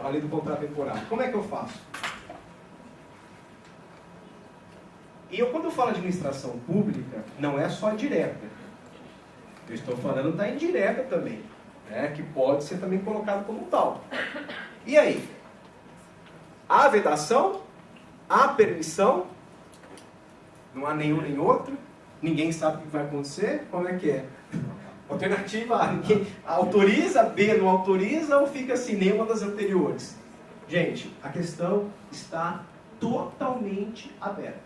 a lei do contrato temporário, como é que eu faço? E quando eu falo administração pública, não é só direta. Eu estou falando da indireta também, né? Que pode ser também colocado como tal. E aí? Há vedação? Há permissão? Não há nenhum nem outro? Ninguém sabe o que vai acontecer? Como é que é? Alternativa A, ninguém autoriza, B não autoriza, ou fica assim, nenhuma das anteriores? Gente, a questão está totalmente aberta.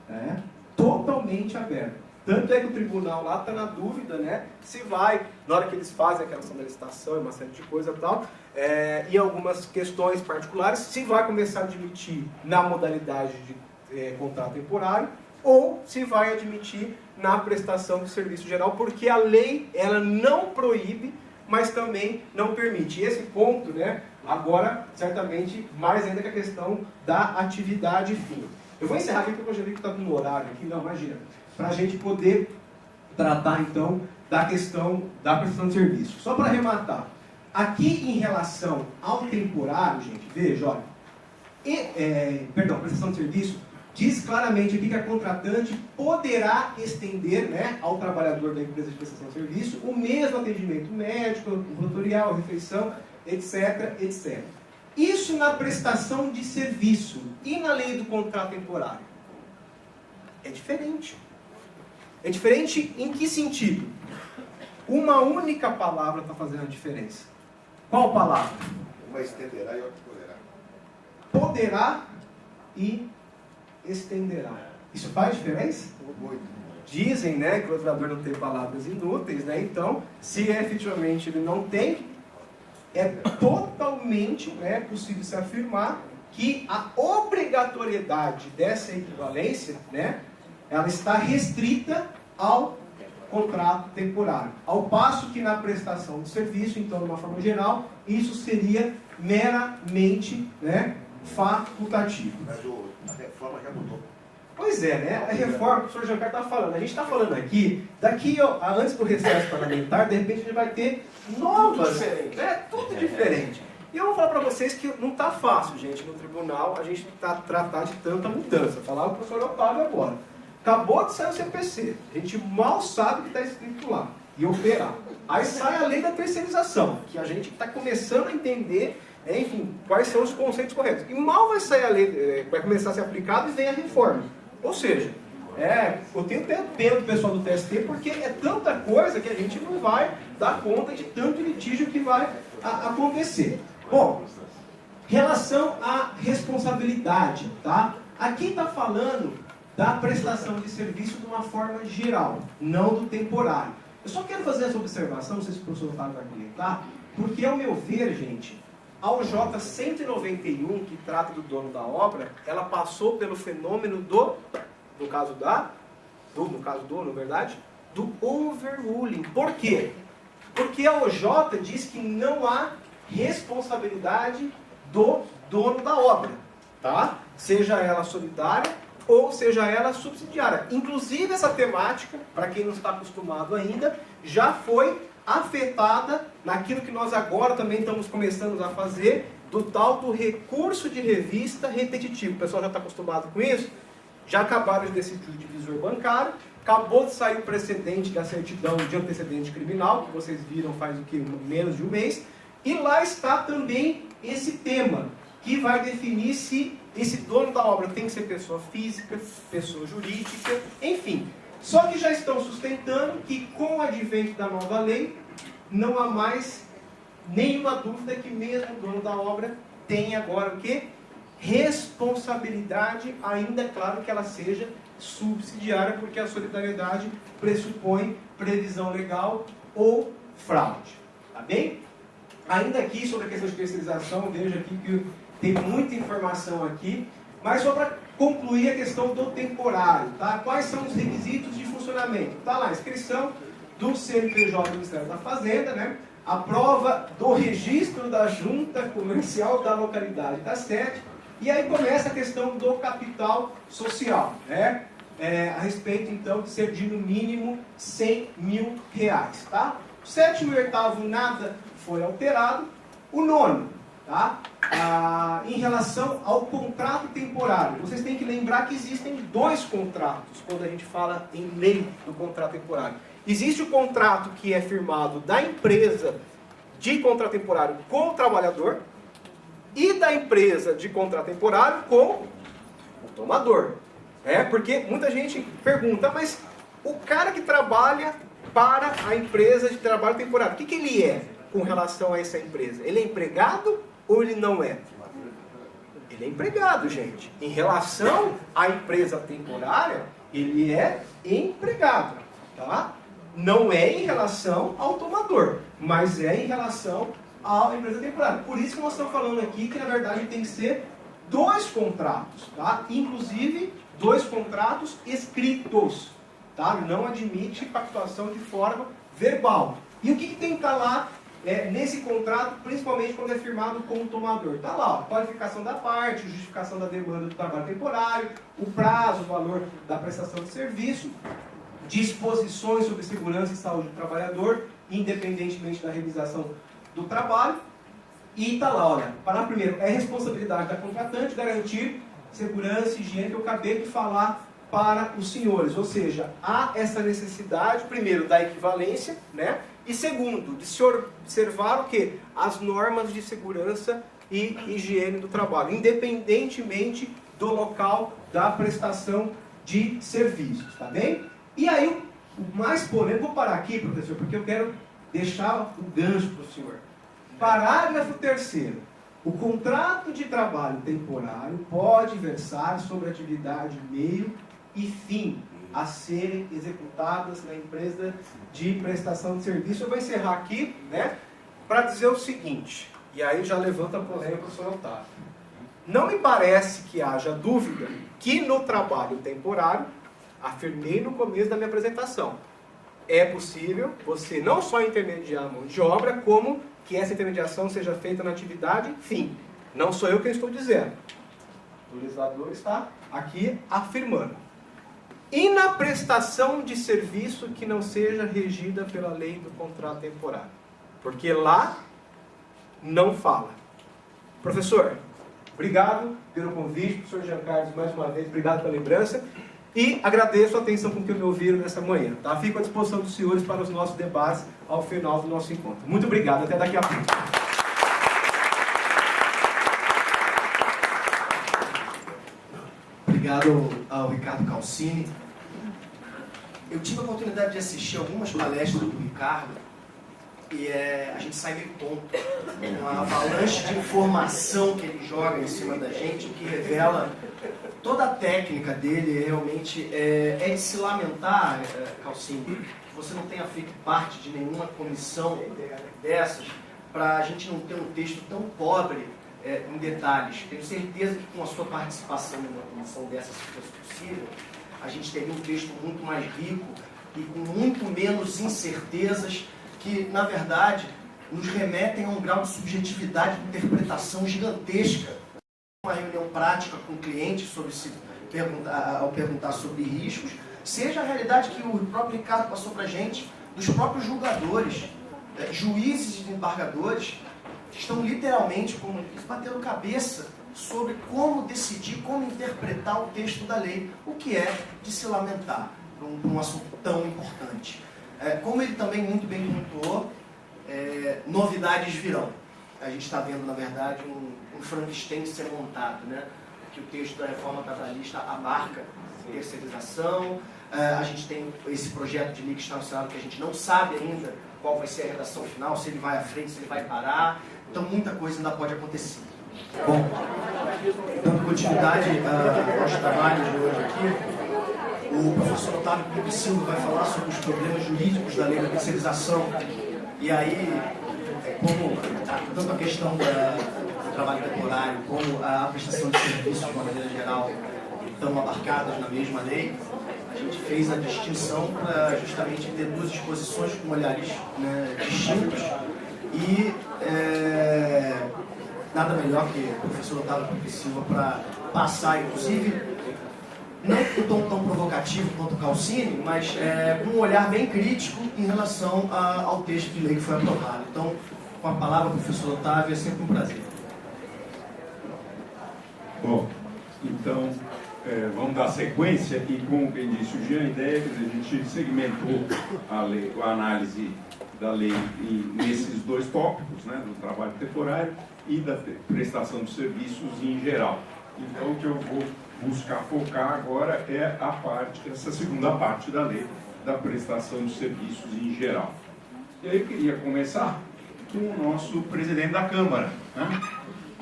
Né? Totalmente aberta. Tanto é que o tribunal lá está na dúvida, né? Se vai, na hora que eles fazem aquela licitação e uma série de coisa e tal, e algumas questões particulares, se vai começar a admitir na modalidade de contrato temporário, ou se vai admitir na prestação de serviço geral, porque a lei ela não proíbe, mas também não permite. E esse ponto, né, agora, certamente, mais ainda que a questão da atividade fim. Eu vou encerrar aqui porque eu já vi que está no horário aqui, não, imagina, para a gente poder tratar, então, da questão da prestação de serviço. Só para arrematar, aqui em relação ao temporário, gente, veja, olha, prestação de serviço, diz claramente aqui que a contratante poderá estender, né, ao trabalhador da empresa de prestação de serviço o mesmo atendimento médico, ambulatorial, refeição, etc, etc. Isso na prestação de serviço e na lei do contrato temporário. É diferente. É diferente em que sentido? Uma única palavra está fazendo a diferença. Qual palavra? Uma estenderá e outra poderá. Poderá e estenderá. Isso faz diferença? Muito. Dizem, né, que o legislador não tem palavras inúteis, né? Então, se efetivamente ele não tem, é totalmente, né, possível se afirmar que a obrigatoriedade dessa equivalência, né, ela está restrita ao contrato temporário. Ao passo que na prestação de serviço, então, de uma forma geral, isso seria meramente, né, facultativo. Mas a reforma já mudou. Pois é, né? A reforma que o professor Giancarlo está falando. A gente está falando aqui, antes do recesso parlamentar, de repente a gente vai ter novas, né? Tudo diferente. E eu vou falar para vocês que não está fácil, gente, no tribunal, a gente tratar de tanta mudança. Falar o professor Otávio agora. Acabou de sair o CPC. A gente mal sabe o que está escrito lá. E operar. Aí sai a lei da terceirização, que a gente está começando a entender, enfim, quais são os conceitos corretos. E mal vai sair a lei, vai começar a ser aplicado e vem a reforma. Ou seja, eu tenho até pena do pessoal do TST, porque é tanta coisa que a gente não vai dar conta de tanto litígio que vai acontecer. Bom, relação à responsabilidade, tá? Aqui está falando da prestação de serviço de uma forma geral, não do temporário. Eu só quero fazer essa observação, não sei se o professor Otávio vai comentar, porque ao meu ver, gente, a OJ 191, que trata do dono da obra, ela passou pelo fenômeno no caso do overruling. Por quê? Porque a OJ diz que não há responsabilidade do dono da obra, tá? Seja ela solidária ou seja ela subsidiária. Inclusive essa temática, para quem não está acostumado ainda, já foi afetada naquilo que nós agora também estamos começando a fazer, do tal do recurso de revista repetitivo. O pessoal já está acostumado com isso? Já acabaram de decidir o divisor bancário, acabou de sair o precedente da certidão de antecedente criminal, que vocês viram faz o que? Menos de um mês, e lá está também esse tema, que vai definir se esse dono da obra tem que ser pessoa física, pessoa jurídica, enfim. Só que já estão sustentando que com o advento da nova lei, não há mais nenhuma dúvida que mesmo o dono da obra tem agora o quê? Responsabilidade, ainda claro que ela seja subsidiária, porque a solidariedade pressupõe previsão legal ou fraude. Tá bem? Ainda aqui sobre a questão de terceirização, vejo aqui que tem muita informação aqui, mas só para concluir a questão do temporário, tá? Quais são os requisitos de funcionamento? Tá lá, inscrição do CNPJ do Ministério da Fazenda, né? A prova do registro da junta comercial da localidade da sede, e aí começa a questão do capital social, né? A respeito, então, de ser de no mínimo R$100 mil, tá? O 7º e o 8º nada foi alterado. O 9º, tá? Em relação ao contrato temporário, vocês têm que lembrar que existem 2 contratos quando a gente fala em lei do contrato temporário. Existe o contrato que é firmado da empresa de contrato temporário com o trabalhador e da empresa de contrato temporário com o tomador. Porque muita gente pergunta, mas o cara que trabalha para a empresa de trabalho temporário, o que ele é com relação a essa empresa? Ele é empregado ou ele não é? Ele é empregado, gente. Em relação à empresa temporária, ele é empregado, tá? Não é em relação ao tomador, mas é em relação à empresa temporária. Por isso que nós estamos falando aqui que, na verdade, tem que ser 2 contratos, tá? Inclusive, 2 contratos escritos, tá? Não admite pactuação de forma verbal. E o que tem que estar lá nesse contrato, principalmente quando é firmado com o tomador? Está lá, ó, qualificação da parte, justificação da demanda do trabalho temporário, o prazo, o valor da prestação de serviço, disposições sobre segurança e saúde do trabalhador, independentemente da realização do trabalho. E está lá, olha, para primeiro, é responsabilidade da contratante garantir segurança e higiene, que eu acabei de falar para os senhores. Ou seja, há essa necessidade, primeiro, da equivalência, né? E segundo, de se observar o quê? As normas de segurança e higiene do trabalho, independentemente do local da prestação de serviços, tá bem? E aí, o mais polêmico, vou parar aqui, professor, porque eu quero deixar o gancho para o senhor. Parágrafo 3º. O contrato de trabalho temporário pode versar sobre atividade, meio e fim a serem executadas na empresa de prestação de serviço. Eu vou encerrar aqui, né, para dizer o seguinte, e aí já levanta a polêmica o senhor Otávio. Não me parece que haja dúvida que no trabalho temporário, afirmei no começo da minha apresentação, é possível você não só intermediar a mão de obra, como que essa intermediação seja feita na atividade fim. Não sou eu quem estou dizendo. O legislador está aqui afirmando. E na prestação de serviço que não seja regida pela lei do contrato temporário? Porque lá não fala. Professor, obrigado pelo convite. Professor Jean Carlos, mais uma vez, obrigado pela lembrança. E agradeço a atenção com que me ouviram nessa manhã. Tá? Fico à disposição dos senhores para os nossos debates ao final do nosso encontro. Muito obrigado. Até daqui a pouco. Obrigado ao Ricardo Calcini. Eu tive a oportunidade de assistir algumas palestras do Ricardo e a gente sai meio tonto. Uma avalanche de informação que ele joga em cima da gente, o que revela toda a técnica dele. Realmente é de se lamentar, Calcini, que você não tenha feito parte de nenhuma comissão dessas, para a gente não ter um texto tão pobre em detalhes. Tenho certeza que com a sua participação numa comissão dessas, se fosse possível, a gente teria um texto muito mais rico e com muito menos incertezas que, na verdade, nos remetem a um grau de subjetividade de interpretação gigantesca. Uma reunião prática com o cliente ao perguntar sobre riscos, seja a realidade que o próprio Ricardo passou para a gente, dos próprios julgadores, juízes e desembargadores, que estão literalmente, como eles batendo cabeça sobre como decidir, como interpretar o texto da lei, o que é de se lamentar para um assunto tão importante. Como ele também muito bem pontuou, novidades virão. A gente está vendo, na verdade, um Frankenstein ser montado, né? Que o texto da reforma trabalhista abarca terceirização. A gente tem esse projeto de lei que está no Senado que a gente não sabe ainda qual vai ser a redação final, se ele vai à frente, se ele vai parar. Então, muita coisa ainda pode acontecer. Bom, dando continuidade aos trabalhos de hoje aqui, o professor Otávio Silva vai falar sobre os problemas jurídicos da lei da terceirização. E aí, como tanto a questão do trabalho temporário como a prestação de serviços de uma maneira geral estão abarcadas na mesma lei, a gente fez a distinção para justamente ter duas exposições com olhares, né, distintos e nada melhor que o professor Otávio Silva para passar, inclusive, não com um tom provocativo quanto o Calcini, mas com um olhar bem crítico em relação ao texto de lei que foi aprovado. Então, com a palavra, professor Otávio, é sempre um prazer. Bom, então, vamos dar sequência e, como bem disse o Jean, a ideia é que a gente segmentou a análise da lei nesses dois tópicos, né, do trabalho temporário e da prestação de serviços em geral. Então, o que eu vou buscar focar agora é essa segunda parte da lei da prestação de serviços em geral. E aí eu queria começar com o nosso presidente da Câmara, né,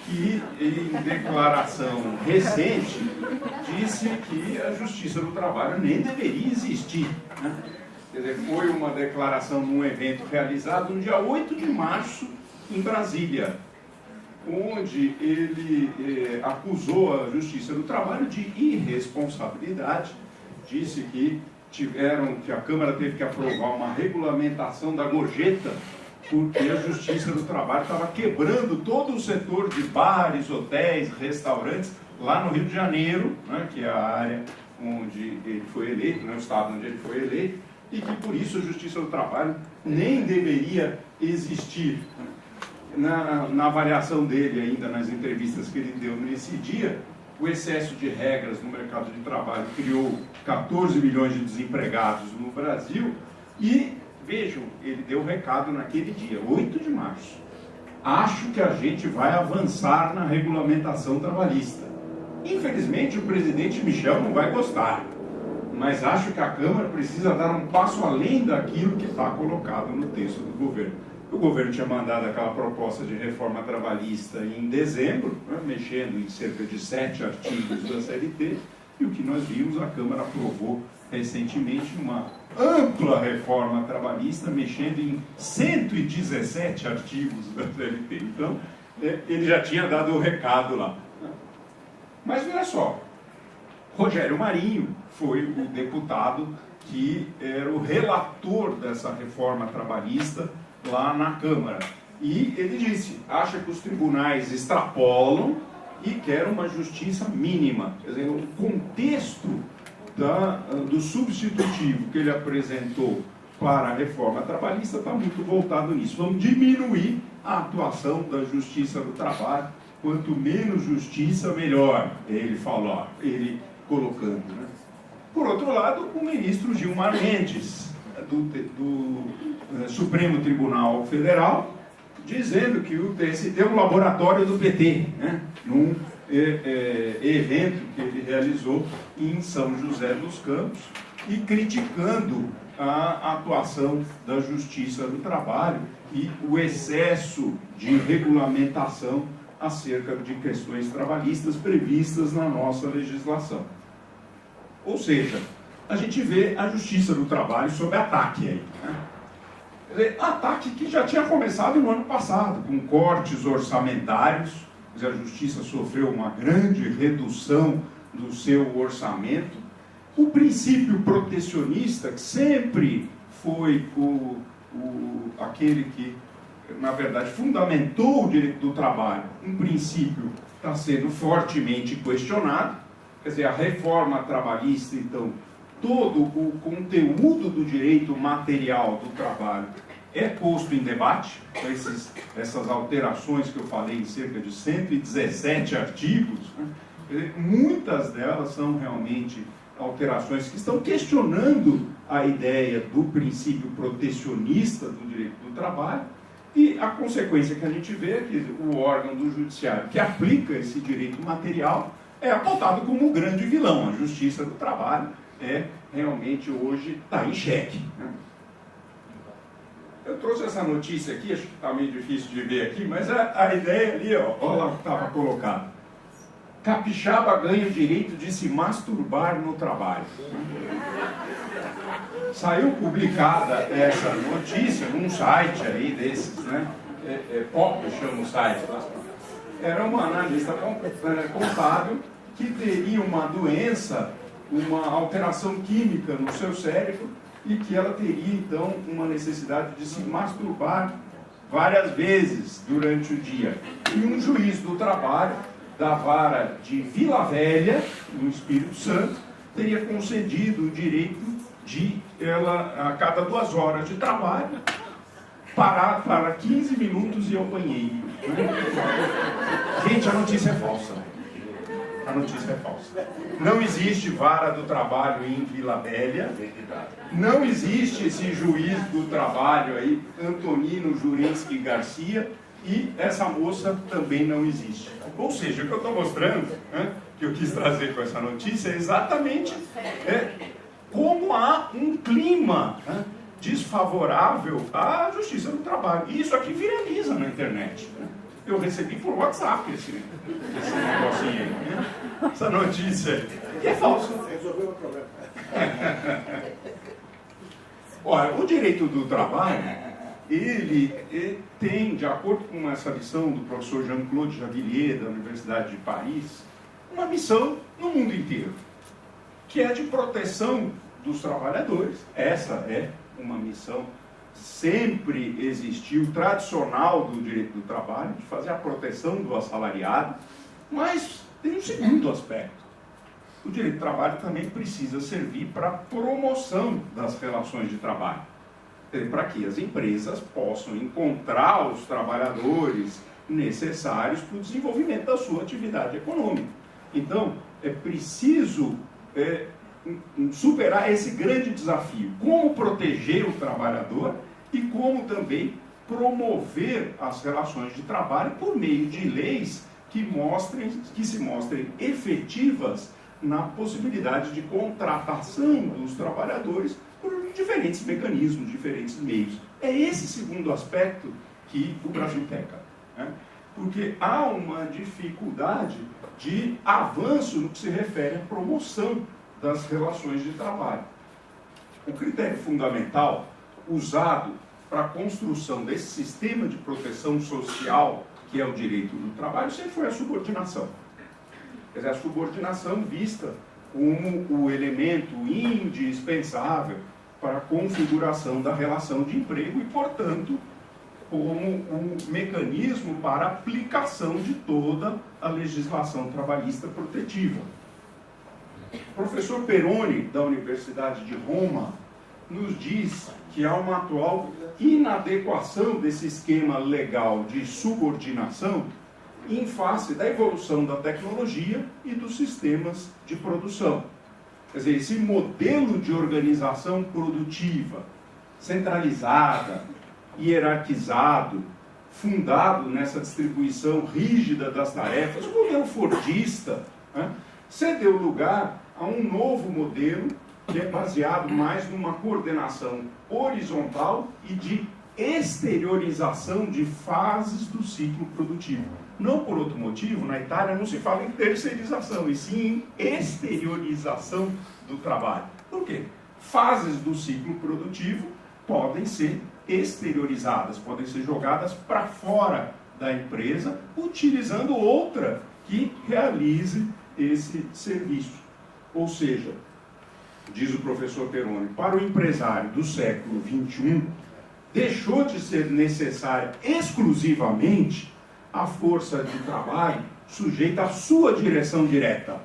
que em declaração recente disse que a Justiça do Trabalho nem deveria existir, né? Quer dizer, foi uma declaração num evento realizado no dia 8 de março em Brasília, onde ele acusou a Justiça do Trabalho de irresponsabilidade, disse que a Câmara teve que aprovar uma regulamentação da gorjeta porque a Justiça do Trabalho estava quebrando todo o setor de bares, hotéis, restaurantes lá no Rio de Janeiro, né, que é a área onde ele foi eleito, né, o estado onde ele foi eleito, e que por isso a Justiça do Trabalho nem deveria existir. Na avaliação dele ainda, nas entrevistas que ele deu nesse dia, o excesso de regras no mercado de trabalho criou 14 milhões de desempregados no Brasil e, vejam, ele deu um recado naquele dia, 8 de março. Acho que a gente vai avançar na regulamentação trabalhista. Infelizmente, o presidente Michel não vai gostar, mas acho que a Câmara precisa dar um passo além daquilo que está colocado no texto do governo. O governo tinha mandado aquela proposta de reforma trabalhista em dezembro, né, mexendo em cerca de 7 artigos da CLT, e o que nós vimos, a Câmara aprovou recentemente uma ampla reforma trabalhista, mexendo em 117 artigos da CLT. Então, ele já tinha dado o recado lá. Mas olha só, Rogério Marinho foi o deputado que era o relator dessa reforma trabalhista lá na Câmara. E ele disse, acha que os tribunais extrapolam e quer uma justiça mínima. Quer dizer, o contexto do substitutivo que ele apresentou para a reforma trabalhista está muito voltado nisso. Vamos diminuir a atuação da Justiça do Trabalho. Quanto menos justiça, melhor, ele falou, ele colocando, né? Por outro lado, o ministro Gilmar Mendes, do Supremo Tribunal Federal, dizendo que o TST é um laboratório do PT, né? Num evento que ele realizou em São José dos Campos, e criticando a atuação da Justiça do Trabalho e o excesso de regulamentação acerca de questões trabalhistas previstas na nossa legislação. Ou seja, a gente vê a Justiça do Trabalho sob ataque aí, né? Quer dizer, ataque que já tinha começado no ano passado, com cortes orçamentários. Quer dizer, a Justiça sofreu uma grande redução do seu orçamento. O princípio protecionista, que sempre foi aquele que, na verdade, fundamentou o direito do trabalho, um princípio está sendo fortemente questionado. Quer dizer, a reforma trabalhista, então, todo o conteúdo do direito material do trabalho é posto em debate. Essas alterações que eu falei, em cerca de 117 artigos, né? Quer dizer, muitas delas são realmente alterações que estão questionando a ideia do princípio protecionista do direito do trabalho, e a consequência que a gente vê é que o órgão do judiciário que aplica esse direito material é apontado como o grande vilão. A Justiça do Trabalho realmente hoje está em xeque, né? Eu trouxe essa notícia aqui, acho que está meio difícil de ver aqui, mas a ideia ali, olha lá que estava colocado. Capixaba ganha o direito de se masturbar no trabalho. Saiu publicada essa notícia num site aí desses, né? Pop, chama o site lá, era uma analista contábil que teria uma doença, uma alteração química no seu cérebro e que ela teria, então, uma necessidade de se masturbar várias vezes durante o dia. E um juiz do trabalho, da vara de Vila Velha, no Espírito Santo, teria concedido o direito de ela, a cada 2 horas de trabalho, parar para 15 minutos e ir ao banheiro. Gente, a notícia é falsa. A notícia é falsa. Não existe vara do trabalho em Vila Velha. Não existe esse juiz do trabalho aí, Antonino Jurinski Garcia. E essa moça também não existe. Ou seja, o que eu estou mostrando, que eu quis trazer com essa notícia, é exatamente como há um clima desfavorável à justiça do trabalho. E isso aqui viraliza na internet. Eu recebi por WhatsApp esse negocinho aí. Essa notícia. E é falso. Resolveu o problema. Olha, o direito do trabalho, ele tem, de acordo com essa lição do professor Jean-Claude Javillier, da Universidade de Paris, uma missão no mundo inteiro, que é de proteção dos trabalhadores. Essa é uma missão sempre existiu, tradicional do direito do trabalho, de fazer a proteção do assalariado, mas tem um segundo aspecto. O direito do trabalho também precisa servir para a promoção das relações de trabalho, para que as empresas possam encontrar os trabalhadores necessários para o desenvolvimento da sua atividade econômica. Então, é preciso superar esse grande desafio, como proteger o trabalhador e como também promover as relações de trabalho por meio de leis que se mostrem efetivas na possibilidade de contratação dos trabalhadores por diferentes mecanismos, diferentes meios. É esse segundo aspecto que o Brasil peca, porque há uma dificuldade de avanço no que se refere à promoção das relações de trabalho. O critério fundamental usado para a construção desse sistema de proteção social, que é o direito do trabalho, sempre foi a subordinação. Quer dizer, a subordinação vista como o elemento indispensável para a configuração da relação de emprego e, portanto, como um mecanismo para a aplicação de toda a legislação trabalhista protetiva. O professor Peroni, da Universidade de Roma, nos diz que há uma atual inadequação desse esquema legal de subordinação em face da evolução da tecnologia e dos sistemas de produção. Quer dizer, esse modelo de organização produtiva centralizada, hierarquizado, fundado nessa distribuição rígida das tarefas, o modelo fordista, cedeu lugar a um novo modelo que é baseado mais numa coordenação horizontal e de exteriorização de fases do ciclo produtivo. Não por outro motivo, na Itália não se fala em terceirização, e sim em exteriorização do trabalho. Por quê? Fases do ciclo produtivo podem ser exteriorizadas, podem ser jogadas para fora da empresa, utilizando outra que realize esse serviço. Ou seja, diz o professor Peroni, para o empresário do século XXI, deixou de ser necessária exclusivamente a força de trabalho sujeita à sua direção direta.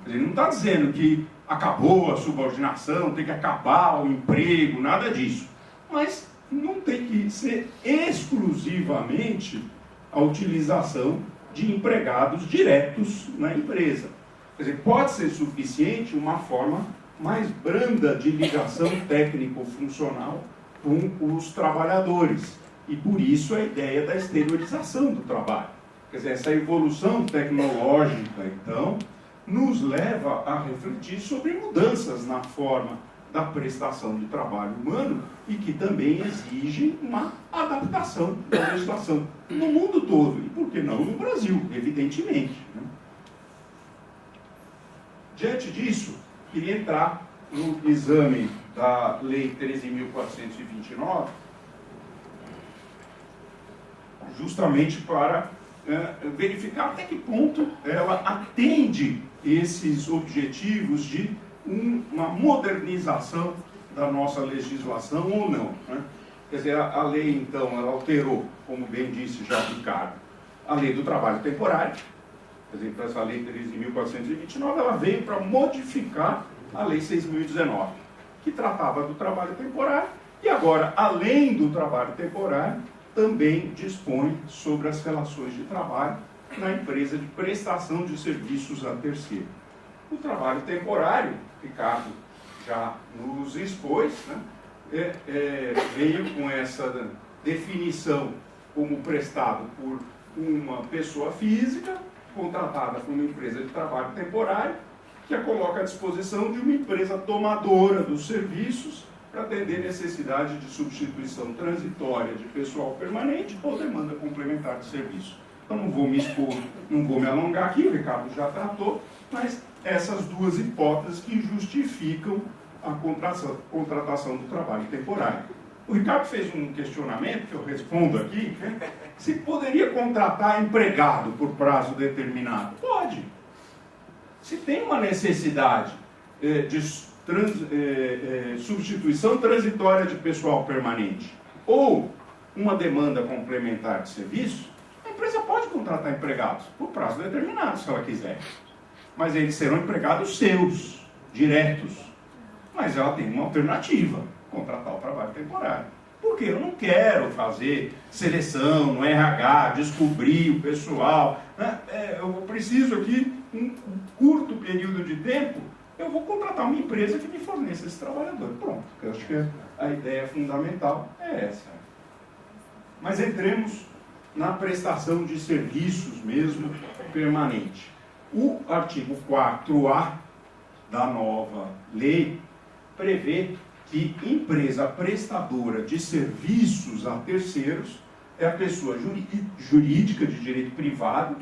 Ele não está dizendo que acabou a subordinação, tem que acabar o emprego, nada disso. Mas não tem que ser exclusivamente a utilização de empregados diretos na empresa. Quer dizer, pode ser suficiente uma forma mais branda de ligação técnico-funcional com os trabalhadores. E por isso a ideia da exteriorização do trabalho. Quer dizer, essa evolução tecnológica, então, nos leva a refletir sobre mudanças na forma da prestação de trabalho humano e que também exigem uma adaptação da legislação no mundo todo, e por que não no Brasil, evidentemente. Diante disso, queria entrar no exame da Lei 13.429, justamente para verificar até que ponto ela atende esses objetivos de uma modernização da nossa legislação ou não, né? Quer dizer, a lei, então, ela alterou, como bem disse já o Ricardo, a lei do trabalho temporário. Por exemplo, essa lei 13.429, ela veio para modificar a lei 6.019, que tratava do trabalho temporário, e agora, além do trabalho temporário, também dispõe sobre as relações de trabalho na empresa de prestação de serviços a terceiro. O trabalho temporário, Ricardo já nos expôs, né, veio com essa definição como prestado por uma pessoa física, contratada por uma empresa de trabalho temporário, que a coloca à disposição de uma empresa tomadora dos serviços para atender necessidade de substituição transitória de pessoal permanente ou demanda complementar de serviço. Eu não vou me expor, não vou me alongar aqui, o Ricardo já tratou, mas essas duas hipóteses que justificam a contratação do trabalho temporário. O Ricardo fez um questionamento, que eu respondo aqui, né? Se poderia contratar empregado por prazo determinado? Pode. Se tem uma necessidade de substituição transitória de pessoal permanente ou uma demanda complementar de serviço, a empresa pode contratar empregados por prazo determinado, se ela quiser. Mas eles serão empregados seus, diretos. Mas ela tem uma alternativa, contratar o trabalho temporário. Porque eu não quero fazer seleção no RH, descobrir o pessoal, né? Eu preciso aqui, em um curto período de tempo, eu vou contratar uma empresa que me forneça esse trabalhador. Pronto, eu acho que a ideia fundamental é essa. Mas entremos na prestação de serviços mesmo permanente. O artigo 4A da nova lei prevê que empresa prestadora de serviços a terceiros é a pessoa jurídica de direito privado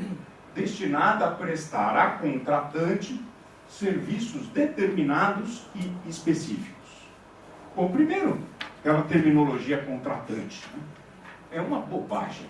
destinada a prestar a contratante serviços determinados e específicos. Bom, primeiro, aquela terminologia contratante, né? É uma bobagem.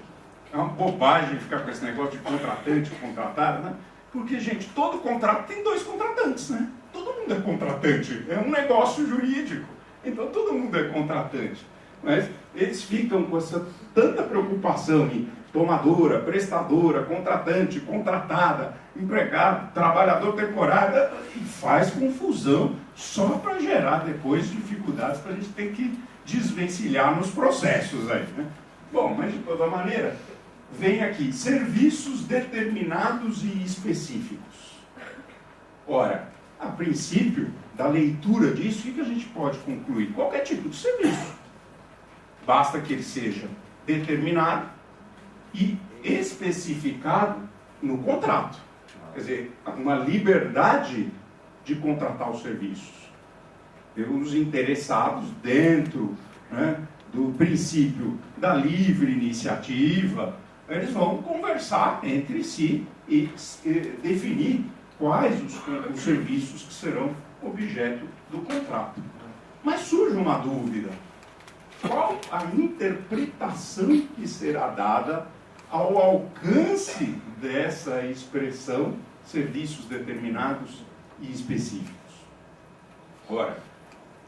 É uma bobagem ficar com esse negócio de contratante, contratada, né? Porque, gente, todo contrato tem dois contratantes, né? Todo mundo é contratante. É um negócio jurídico. Então, todo mundo é contratante. Mas eles ficam com essa tanta preocupação em tomadora, prestadora, contratante, contratada, empregado, trabalhador temporário, e faz confusão só para gerar depois dificuldades para a gente ter que desvencilhar nos processos aí, né? Bom, mas de toda maneira, vem aqui, serviços determinados e específicos. Ora, a princípio da leitura disso, o que a gente pode concluir? Qualquer tipo de serviço. Basta que ele seja determinado e especificado no contrato. Quer dizer, uma liberdade de contratar os serviços. Pelos interessados dentro, né, do princípio da livre iniciativa, eles vão conversar entre si e definir quais os serviços que serão objeto do contrato. Mas surge uma dúvida. Qual a interpretação que será dada ao alcance dessa expressão serviços determinados e específicos? Ora,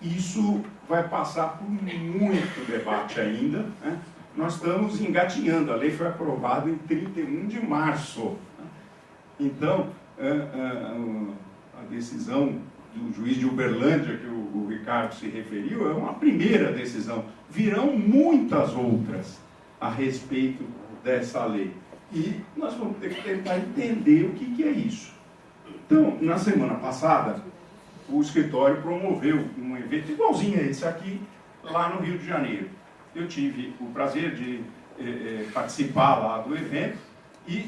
isso vai passar por muito debate ainda, né? Nós estamos engatinhando, a lei foi aprovada em 31 de março. Então, a decisão do juiz de Uberlândia, que o Ricardo se referiu, é uma primeira decisão. Virão muitas outras a respeito dessa lei. E nós vamos ter que tentar entender o que é isso. Então, na semana passada, o escritório promoveu um evento igualzinho a esse aqui, lá no Rio de Janeiro. Eu tive o prazer de participar lá do evento e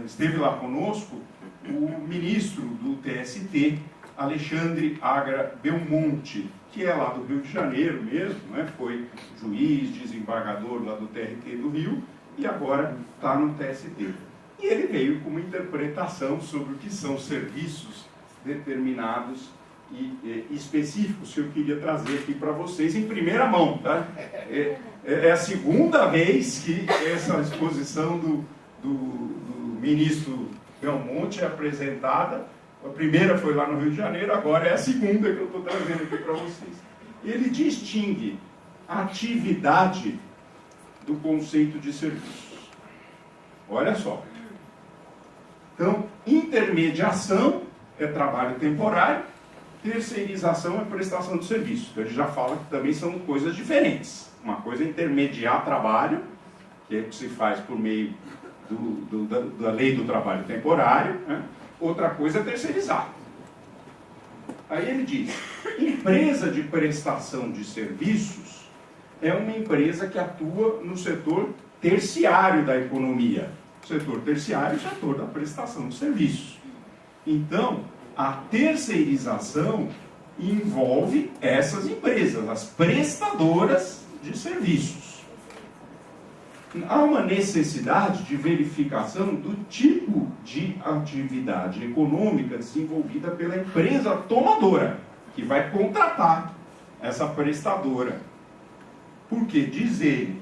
esteve lá conosco o ministro do TST, Alexandre Agra Belmonte, que é lá do Rio de Janeiro mesmo, né? Foi juiz, desembargador lá do TRT do Rio e agora está no TST. E ele veio com uma interpretação sobre o que são serviços determinados específicos que eu queria trazer aqui para vocês em primeira mão. Tá? É a segunda vez que essa exposição do ministro Belmonte é apresentada. A primeira foi lá no Rio de Janeiro, agora é a segunda que eu estou trazendo aqui para vocês. Ele distingue a atividade do conceito de serviços. Olha só. Então, intermediação é trabalho temporário, terceirização é prestação de serviço. Então, ele já fala que também são coisas diferentes. Uma coisa é intermediar trabalho, que é o que se faz por meio da lei do trabalho temporário, né? Outra coisa é terceirizar. Aí ele diz, empresa de prestação de serviços é uma empresa que atua no setor terciário da economia. O setor terciário é o setor da prestação de serviços. Então, a terceirização envolve essas empresas, as prestadoras de serviços. Há uma necessidade de verificação do tipo de atividade econômica desenvolvida pela empresa tomadora, que vai contratar essa prestadora. Porque, diz ele,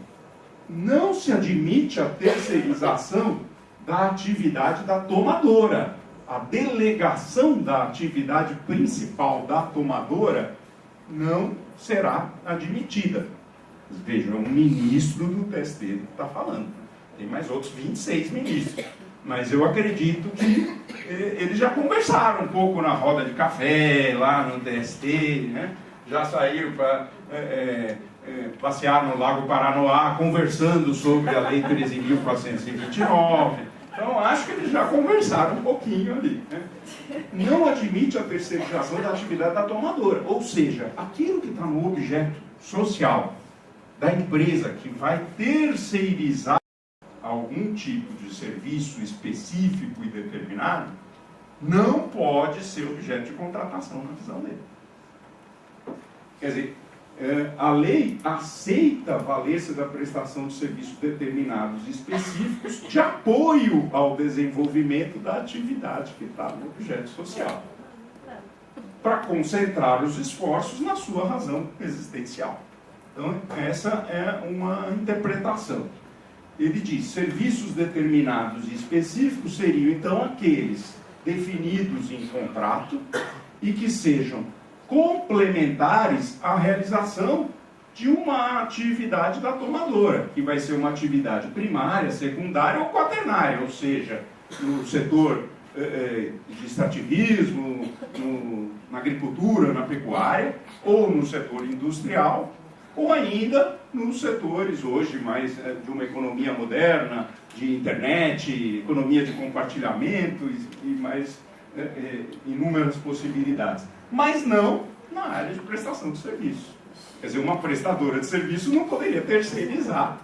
não se admite a terceirização da atividade da tomadora. A delegação da atividade principal da tomadora não será admitida. Vejam, é um ministro do TST que está falando. Tem mais outros 26 ministros. Mas eu acredito que eles já conversaram um pouco na roda de café, lá no TST, né? Já saíram para passear no Lago Paranoá, conversando sobre a Lei 13.429. Então, acho que eles já conversaram um pouquinho ali. Né? Não admite a terceirização da atividade da tomadora. Ou seja, aquilo que está no objeto social da empresa que vai terceirizar algum tipo de serviço específico e determinado, não pode ser objeto de contratação na visão dele. Quer dizer, a lei aceita valer-se da prestação de serviços determinados e específicos de apoio ao desenvolvimento da atividade que está no objeto social, para concentrar os esforços na sua razão existencial. Então, essa é uma interpretação. Ele diz, serviços determinados e específicos seriam, então, aqueles definidos em contrato e que sejam complementares à realização de uma atividade da tomadora, que vai ser uma atividade primária, secundária ou quaternária, ou seja, no setor de extrativismo, na agricultura, na pecuária, ou no setor industrial, ou ainda nos setores hoje mais de uma economia moderna, de internet, economia de compartilhamento e mais inúmeras possibilidades. Mas não na área de prestação de serviço. Quer dizer, uma prestadora de serviço não poderia terceirizar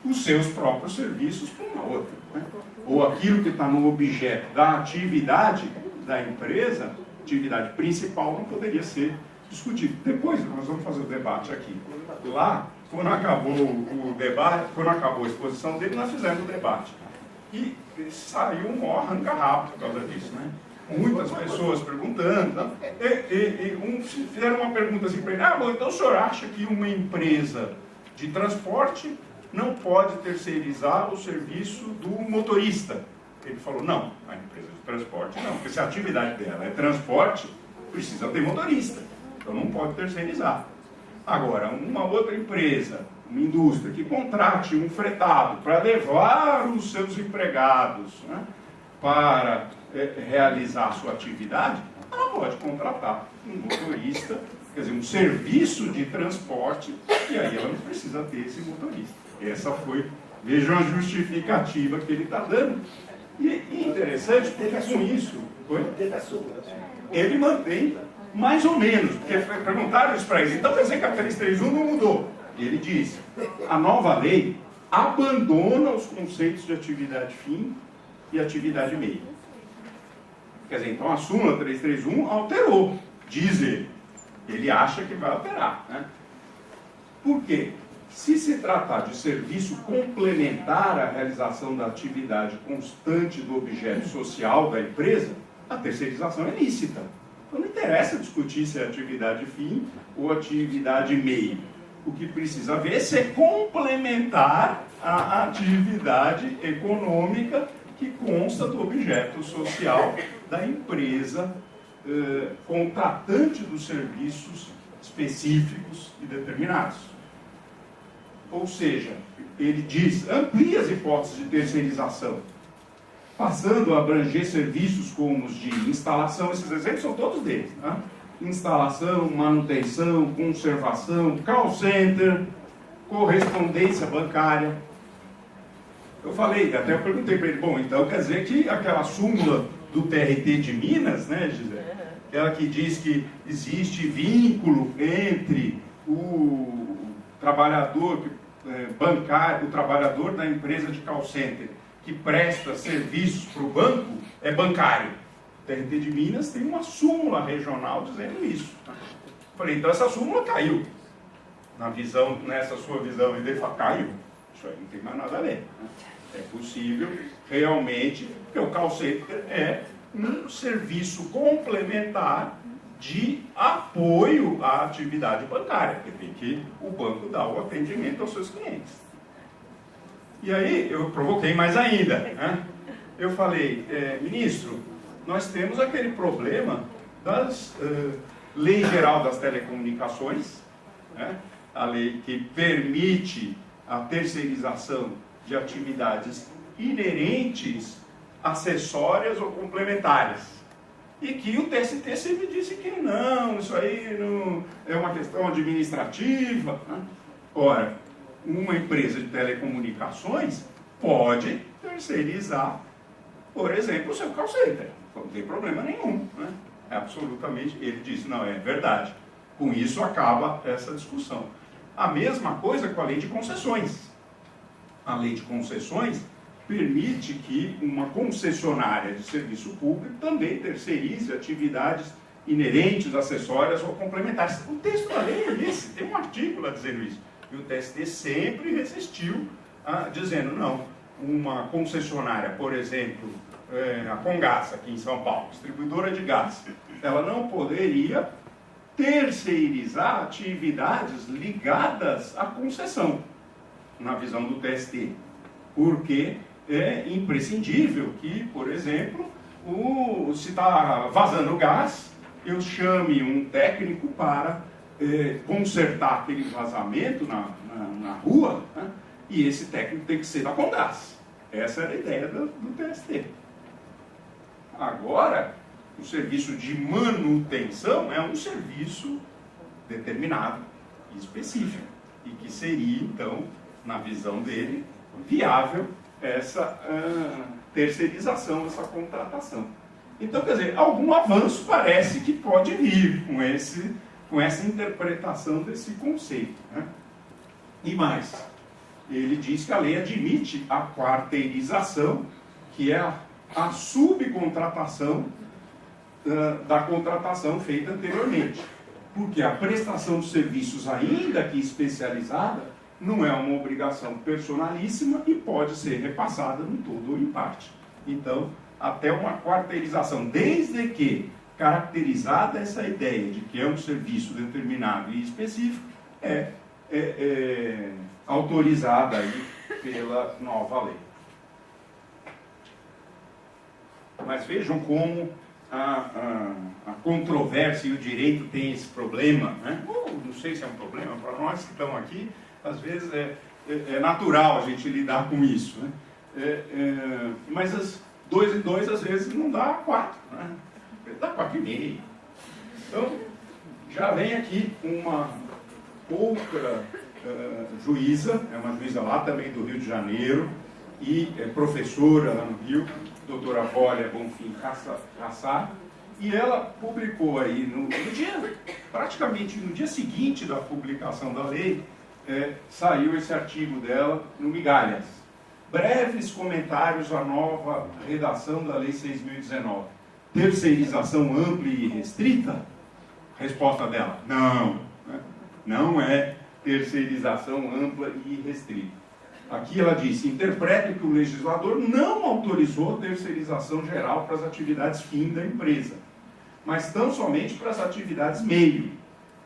os seus próprios serviços para uma outra. Né? Ou aquilo que está no objeto da atividade da empresa, atividade principal, não poderia ser discutido. Depois nós vamos fazer o debate aqui. Lá, quando acabou o debate, quando acabou a exposição dele, nós fizemos o debate. E saiu um maior arranca-rabo por causa disso, né? Muitas pessoas perguntando. Fizeram uma pergunta assim para ele: bom, então o senhor acha que uma empresa de transporte não pode terceirizar o serviço do motorista? Ele falou: não, a empresa de transporte não, porque se a atividade dela é transporte, precisa ter motorista, então não pode terceirizar. Agora, uma outra empresa, uma indústria que contrate um fretado para levar os seus empregados, né, para realizar a sua atividade, ela pode contratar um motorista, quer dizer, um serviço de transporte, e aí ela não precisa ter esse motorista. Essa foi, vejam a justificativa que ele está dando. E interessante, porque com isso, ele mantém mais ou menos, porque perguntaram isso para ele, então quer dizer que a 331 não mudou. E ele diz, a nova lei abandona os conceitos de atividade fim e atividade meio. Quer dizer, então a súmula 331 alterou, diz ele. Ele acha que vai alterar. Né? Por quê? Se se tratar de serviço complementar à realização da atividade constante do objeto social da empresa, a terceirização é lícita. Então não interessa interessa discutir se é atividade fim ou atividade meio. O que precisa ver se é complementar a atividade econômica que consta do objeto social da empresa contratante dos serviços específicos e determinados. Ou seja, ele diz, amplia as hipóteses de terceirização, passando a abranger serviços como os de instalação, esses exemplos são todos deles, né? Instalação, manutenção, conservação, call center, correspondência bancária. Eu falei, até eu perguntei para ele, bom, então quer dizer que aquela súmula do TRT de Minas, né, Gisele? Aquela que diz que existe vínculo entre o trabalhador bancário, o trabalhador da empresa de call center que presta serviços para o banco, é bancário. O TRT de Minas tem uma súmula regional dizendo isso. Falei, então essa súmula caiu. Nessa sua visão, ele fala, caiu. Isso aí não tem mais nada a ver. É possível, realmente, porque o call center é um serviço complementar de apoio à atividade bancária, porque tem que o banco dar o atendimento aos seus clientes. E aí eu provoquei mais ainda, né? Eu falei, ministro, nós temos aquele problema das Lei Geral das Telecomunicações, né? A lei que permite a terceirização de atividades inerentes, acessórias ou complementares. E que o TST sempre disse que não, isso aí não é uma questão administrativa, né? Ora, uma empresa de telecomunicações pode terceirizar, por exemplo, o seu call center. Não tem problema nenhum, né? Absolutamente, ele disse, não, é verdade. Com isso acaba essa discussão. A mesma coisa com a lei de concessões. A lei de concessões permite que uma concessionária de serviço público também terceirize atividades inerentes, acessórias ou complementares. O texto da lei é esse, tem um artigo lá dizendo isso. E o TST sempre resistiu dizendo, não, uma concessionária, por exemplo, a Comgás, aqui em São Paulo, distribuidora de gás, ela não poderia terceirizar atividades ligadas à concessão, na visão do TST, porque é imprescindível que, por exemplo, se está vazando gás, eu chame um técnico para consertar aquele vazamento na rua, né? E esse técnico tem que ser da Comgás. Essa era a ideia do TST. Agora, o serviço de manutenção é um serviço determinado e específico, e que seria, então, na visão dele, viável essa terceirização, essa contratação. Então, quer dizer, algum avanço parece que pode vir com essa interpretação desse conceito, né? E mais, ele diz que a lei admite a quarteirização, que é a subcontratação da contratação feita anteriormente. Porque a prestação de serviços, ainda que especializada, não é uma obrigação personalíssima e pode ser repassada no todo ou em parte. Então, até uma quarteirização, desde que caracterizada essa ideia de que é um serviço determinado e específico, é autorizada aí pela nova lei. Mas vejam como a controvérsia e o direito tem esse problema, né? Não sei se é um problema, para nós que estamos aqui, às vezes é natural a gente lidar com isso, né? Mas 2 e 2 às vezes não dá 4, né? Dá 4,5. Então, já vem aqui uma outra juíza, é uma juíza lá também do Rio de Janeiro, e é professora lá no Rio, doutora Bólia Bonfim Cassar, e ela publicou aí, praticamente no dia seguinte da publicação da lei, saiu esse artigo dela no Migalhas. Breves comentários à nova redação da Lei 6.019. Terceirização ampla e restrita? Resposta dela, não. Não é terceirização ampla e restrita. Aqui ela disse, interpreto que o legislador não autorizou a terceirização geral para as atividades fim da empresa, mas tão somente para as atividades meio,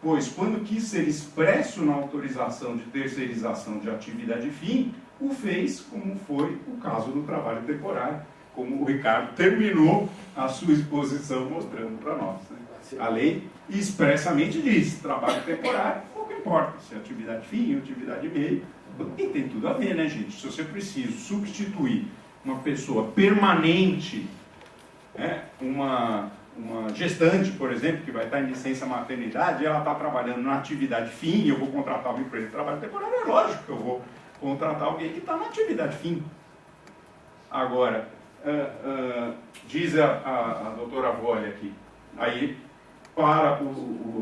pois quando quis ser expresso na autorização de terceirização de atividade fim, o fez como foi o caso do trabalho temporário, como o Ricardo terminou a sua exposição mostrando para nós. Né? A lei expressamente diz, trabalho temporário, pouco importa, se é atividade fim ou atividade meio, e tem tudo a ver, né, gente? Se você precisa substituir uma pessoa permanente, uma gestante, por exemplo, que vai estar em licença maternidade, e ela está trabalhando na atividade fim, e eu vou contratar uma empresa de trabalho temporário, é lógico que eu vou contratar alguém que está na atividade fim. Agora, diz a doutora Volle aqui, aí para a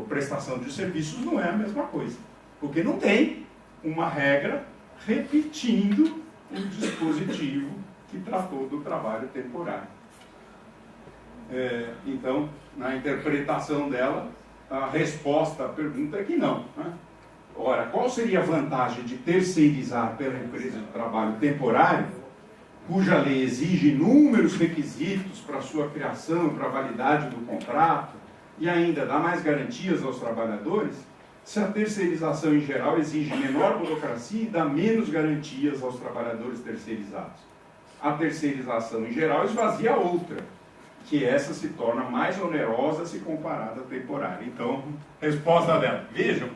prestação de serviços não é a mesma coisa, porque não tem uma regra repetindo o dispositivo que tratou do trabalho temporário. Então, na interpretação dela, a resposta à pergunta é que não. Né? Ora, qual seria a vantagem de terceirizar pela empresa de trabalho temporário, cuja lei exige inúmeros requisitos para sua criação, para a validade do contrato, e ainda dá mais garantias aos trabalhadores, se a terceirização em geral exige menor burocracia e dá menos garantias aos trabalhadores terceirizados? A terceirização em geral esvazia a outra, que essa se torna mais onerosa se comparada à temporária. Então, resposta dela. Vejam,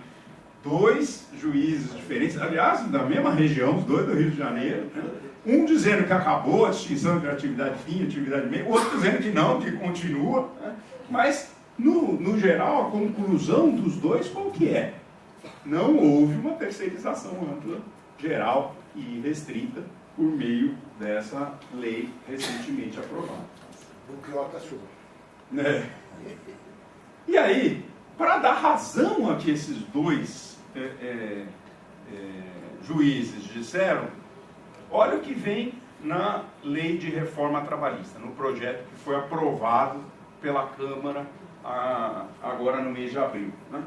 dois juízes diferentes, aliás, da mesma região, os dois do Rio de Janeiro, né? Um dizendo que acabou a distinção entre atividade fim e atividade meio, o outro dizendo que não, que continua, né? Mas, no geral, a conclusão dos dois qual que é? Não houve uma terceirização ampla, geral e restrita por meio dessa lei recentemente aprovada. O Criota chuva. E aí, para dar razão a que esses dois juízes disseram, olha o que vem na lei de reforma trabalhista, no projeto que foi aprovado pela Câmara agora no mês de abril. Né?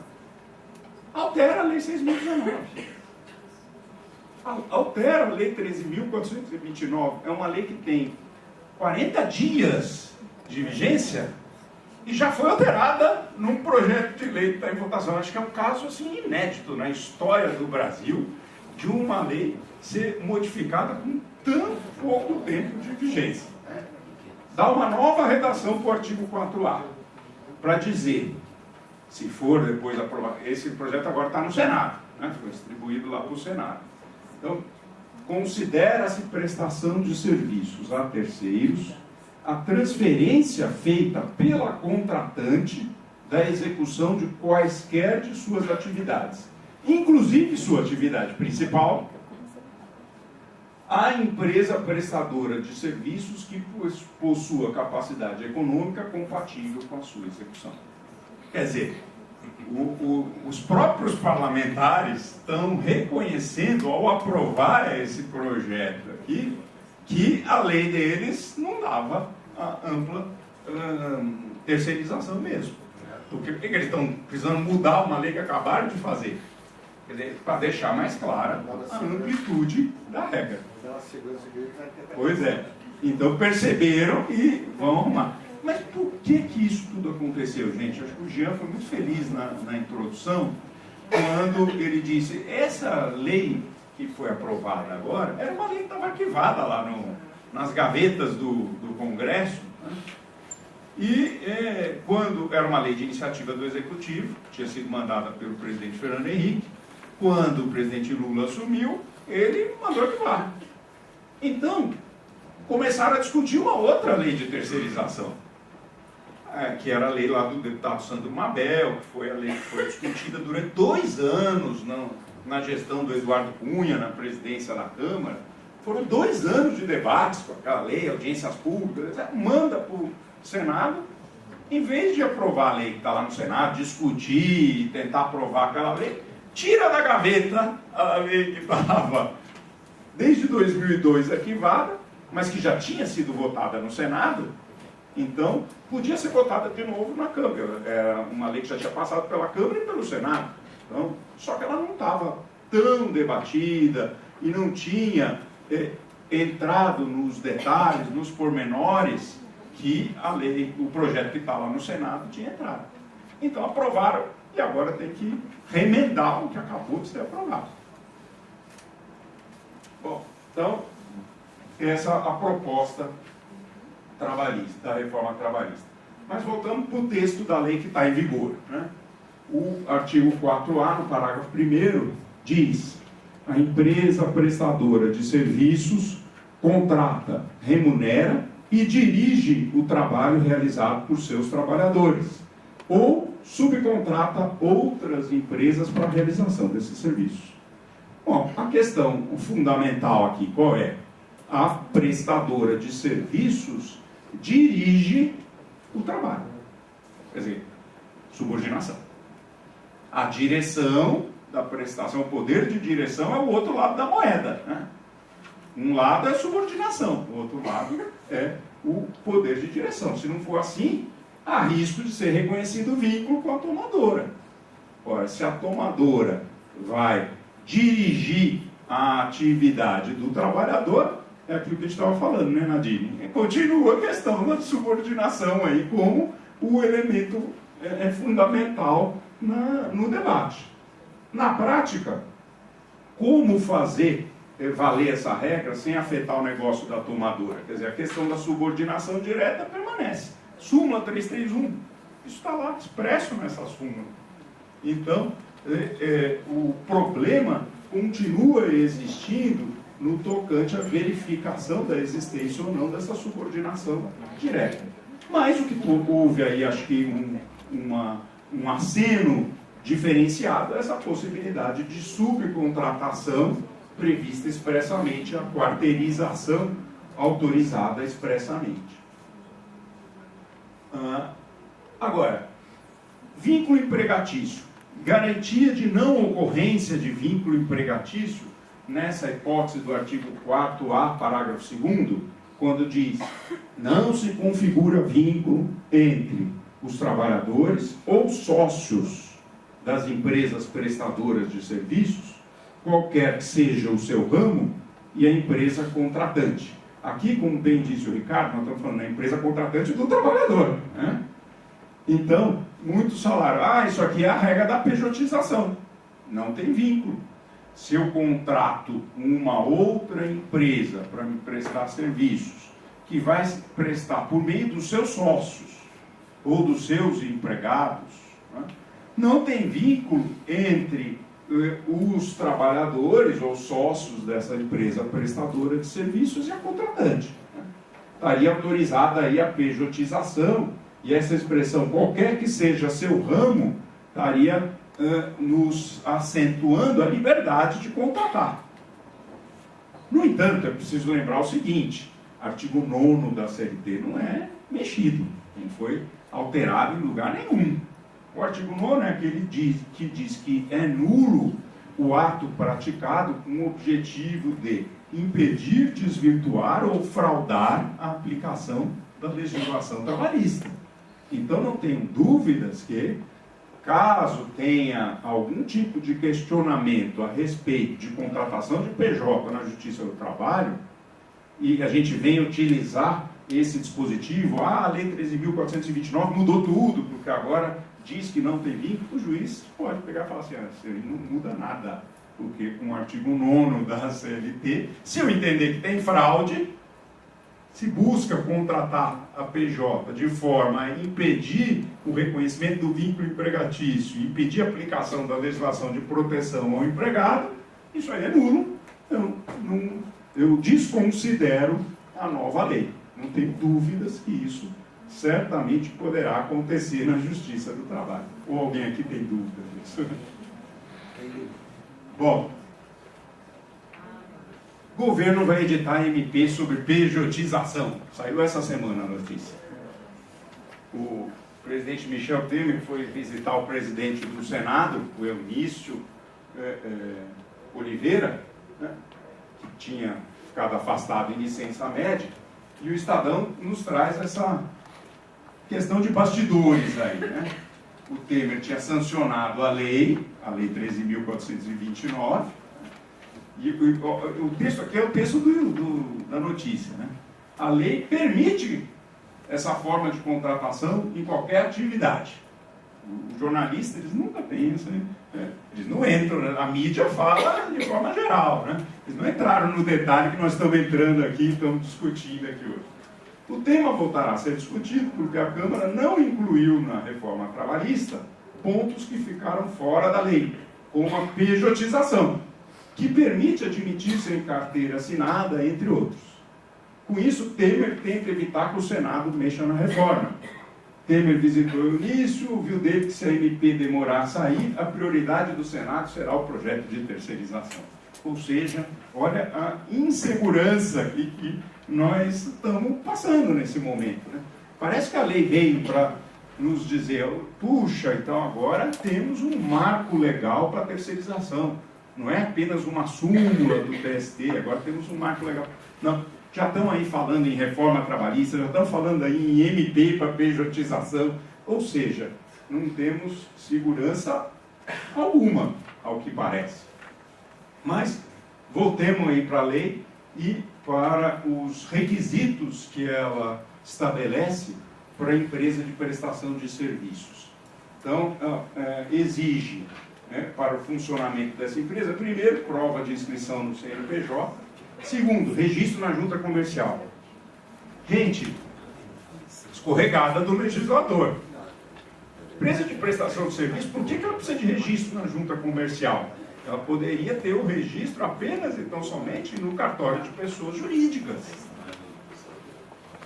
Altera a lei 6.019. Altera a lei 13.429. É uma lei que tem 40 dias de vigência e já foi alterada num projeto de lei que está em votação. Acho que é um caso assim, inédito na história do Brasil de uma lei ser modificada com tão pouco tempo de vigência. Dá uma nova redação para o artigo 4A, para dizer, se for depois aprovado, esse projeto agora está no Senado, né? Foi distribuído lá para o Senado. Então, considera-se prestação de serviços a terceiros a transferência feita pela contratante da execução de quaisquer de suas atividades, inclusive sua atividade principal, à empresa prestadora de serviços que possua capacidade econômica compatível com a sua execução. Quer dizer, os próprios parlamentares estão reconhecendo, ao aprovar esse projeto aqui, que a lei deles não dava a ampla terceirização mesmo. Por que eles estão precisando mudar uma lei que acabaram de fazer? Quer dizer, para deixar mais clara a amplitude da regra. Pois é. Então perceberam e vão arrumar. Mas por que isso tudo aconteceu, gente? Acho que o Jean foi muito feliz na introdução, quando ele disse, essa lei que foi aprovada agora, era uma lei que estava arquivada lá nas gavetas do Congresso, né? E quando era uma lei de iniciativa do Executivo, tinha sido mandada pelo presidente Fernando Henrique, quando o presidente Lula assumiu, ele mandou arquivar. Então, começaram a discutir uma outra lei de terceirização, que era a lei lá do deputado Sandro Mabel, que foi a lei que foi discutida durante 2 anos na gestão do Eduardo Cunha, na presidência da Câmara. Foram 2 anos de debates com aquela lei, audiências públicas, manda para o Senado, em vez de aprovar a lei que está lá no Senado, discutir e tentar aprovar aquela lei, tira da gaveta a lei que estava desde 2002 arquivada, mas que já tinha sido votada no Senado, então podia ser votada de novo na Câmara. Era uma lei que já tinha passado pela Câmara e pelo Senado. Então, só que ela não estava tão debatida e não tinha entrado nos detalhes, nos pormenores que a lei, o projeto que estava no Senado tinha entrado. Então aprovaram e agora tem que remendar o que acabou de ser aprovado. Bom, então, essa é a proposta trabalhista, da reforma trabalhista. Mas voltando para o texto da lei que está em vigor, né? O artigo 4A, no parágrafo 1º, diz: a empresa prestadora de serviços contrata, remunera e dirige o trabalho realizado por seus trabalhadores, ou subcontrata outras empresas para a realização desses serviços. Bom, a questão fundamental aqui qual é? A prestadora de serviços dirige o trabalho. Quer dizer, subordinação. A direção da prestação, o poder de direção é o outro lado da moeda, né? Um lado é subordinação, o outro lado é o poder de direção. Se não for assim, há risco de ser reconhecido o vínculo com a tomadora. Ora, se a tomadora vai dirigir a atividade do trabalhador, é aquilo que a gente estava falando, né, Nadine? Continua a questão da subordinação aí como o elemento fundamental no debate. Na prática, como fazer valer essa regra sem afetar o negócio da tomadora? Quer dizer, a questão da subordinação direta permanece. Súmula 331, isso está lá expresso nessa súmula. Então, o problema continua existindo no tocante à verificação da existência ou não dessa subordinação direta. Mas o que houve aí, acho que um aceno diferenciado é essa possibilidade de subcontratação prevista expressamente, a quarteirização autorizada expressamente. Agora, vínculo empregatício. Garantia de não ocorrência de vínculo empregatício, nessa hipótese do artigo 4A, parágrafo 2º, quando diz: não se configura vínculo entre os trabalhadores ou sócios das empresas prestadoras de serviços, qualquer que seja o seu ramo, e a empresa contratante. Aqui, como bem disse o Ricardo, nós estamos falando da empresa contratante do trabalhador, né? Então, muitos falaram: isso aqui é a regra da pejotização. Não tem vínculo. Se eu contrato uma outra empresa para me prestar serviços, que vai prestar por meio dos seus sócios ou dos seus empregados, né, não tem vínculo entre os trabalhadores ou sócios dessa empresa prestadora de serviços e a contratante, né? Estaria autorizada aí a pejotização, e essa expressão, qualquer que seja seu ramo, estaria nos acentuando a liberdade de contratar. No entanto, é preciso lembrar o seguinte: artigo 9º da CLT não é mexido, não foi alterado em lugar nenhum. O artigo 9º é aquele que diz que é nulo o ato praticado com o objetivo de impedir, desvirtuar ou fraudar a aplicação da legislação trabalhista. Então não tenho dúvidas que, caso tenha algum tipo de questionamento a respeito de contratação de PJ na Justiça do Trabalho, e a gente vem utilizar esse dispositivo, a Lei 13.429 mudou tudo, porque agora diz que não tem vínculo, o juiz pode pegar e falar assim: não muda nada, porque com o artigo 9º da CLT, se eu entender que tem fraude, se busca contratar a PJ de forma a impedir o reconhecimento do vínculo empregatício e impedir a aplicação da legislação de proteção ao empregado, isso aí é nulo. Eu desconsidero a nova lei. Não tenho dúvidas que isso certamente poderá acontecer na Justiça do Trabalho. Ou alguém aqui tem dúvida disso? Bom, o governo vai editar MP sobre pejotização. Saiu essa semana a notícia. O presidente Michel Temer foi visitar o presidente do Senado, o Eunício Oliveira, né, que tinha ficado afastado em licença médica, e o Estadão nos traz essa questão de bastidores aí, né? O Temer tinha sancionado a lei 13.429, e o texto aqui é o texto da notícia, né? A lei permite essa forma de contratação em qualquer atividade. Os jornalistas, eles nunca pensam, eles não entram, né? A mídia fala de forma geral, né? Eles não entraram no detalhe que nós estamos entrando aqui, estamos discutindo aqui hoje. O tema voltará a ser discutido porque a Câmara não incluiu na reforma trabalhista pontos que ficaram fora da lei, como a pejotização, que permite admitir sem carteira assinada, entre outros. Com isso, Temer tenta evitar que o Senado mexa na reforma. Temer visitou o Eunício, viu dele que se a MP demorar a sair, a prioridade do Senado será o projeto de terceirização. Ou seja, olha a insegurança que nós estamos passando nesse momento, né? Parece que a lei veio para nos dizer, puxa, então agora temos um marco legal para a terceirização. Não é apenas uma súmula do TST, agora temos um marco legal. Não. Já estão aí falando em reforma trabalhista, já estão falando aí em MP para pejotização, ou seja, não temos segurança alguma, ao que parece. Mas voltemos aí para a lei e para os requisitos que ela estabelece para a empresa de prestação de serviços. Então, exige, né, para o funcionamento dessa empresa, primeiro, prova de inscrição no CNPJ, segundo, registro na junta comercial. Gente, escorregada do legislador. Empresa de prestação de serviço, por que ela precisa de registro na junta comercial? Ela poderia ter o registro apenas, então, somente no cartório de pessoas jurídicas.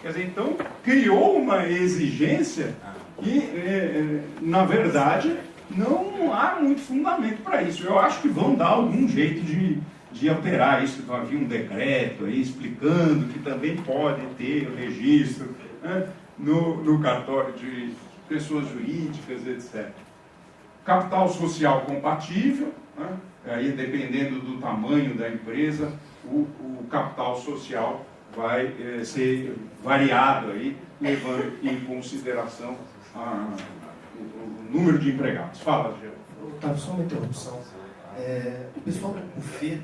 Quer dizer, então, criou uma exigência e, na verdade, não há muito fundamento para isso. Eu acho que vão dar algum jeito de alterar isso. Então, havia um decreto aí explicando que também pode ter o registro, né, no cartório de pessoas jurídicas, etc. Capital social compatível, né, aí dependendo do tamanho da empresa, o capital social vai ser variado aí, levando em consideração o número de empregados. Fala, Gê. Otávio, só uma interrupção. O pessoal do buffet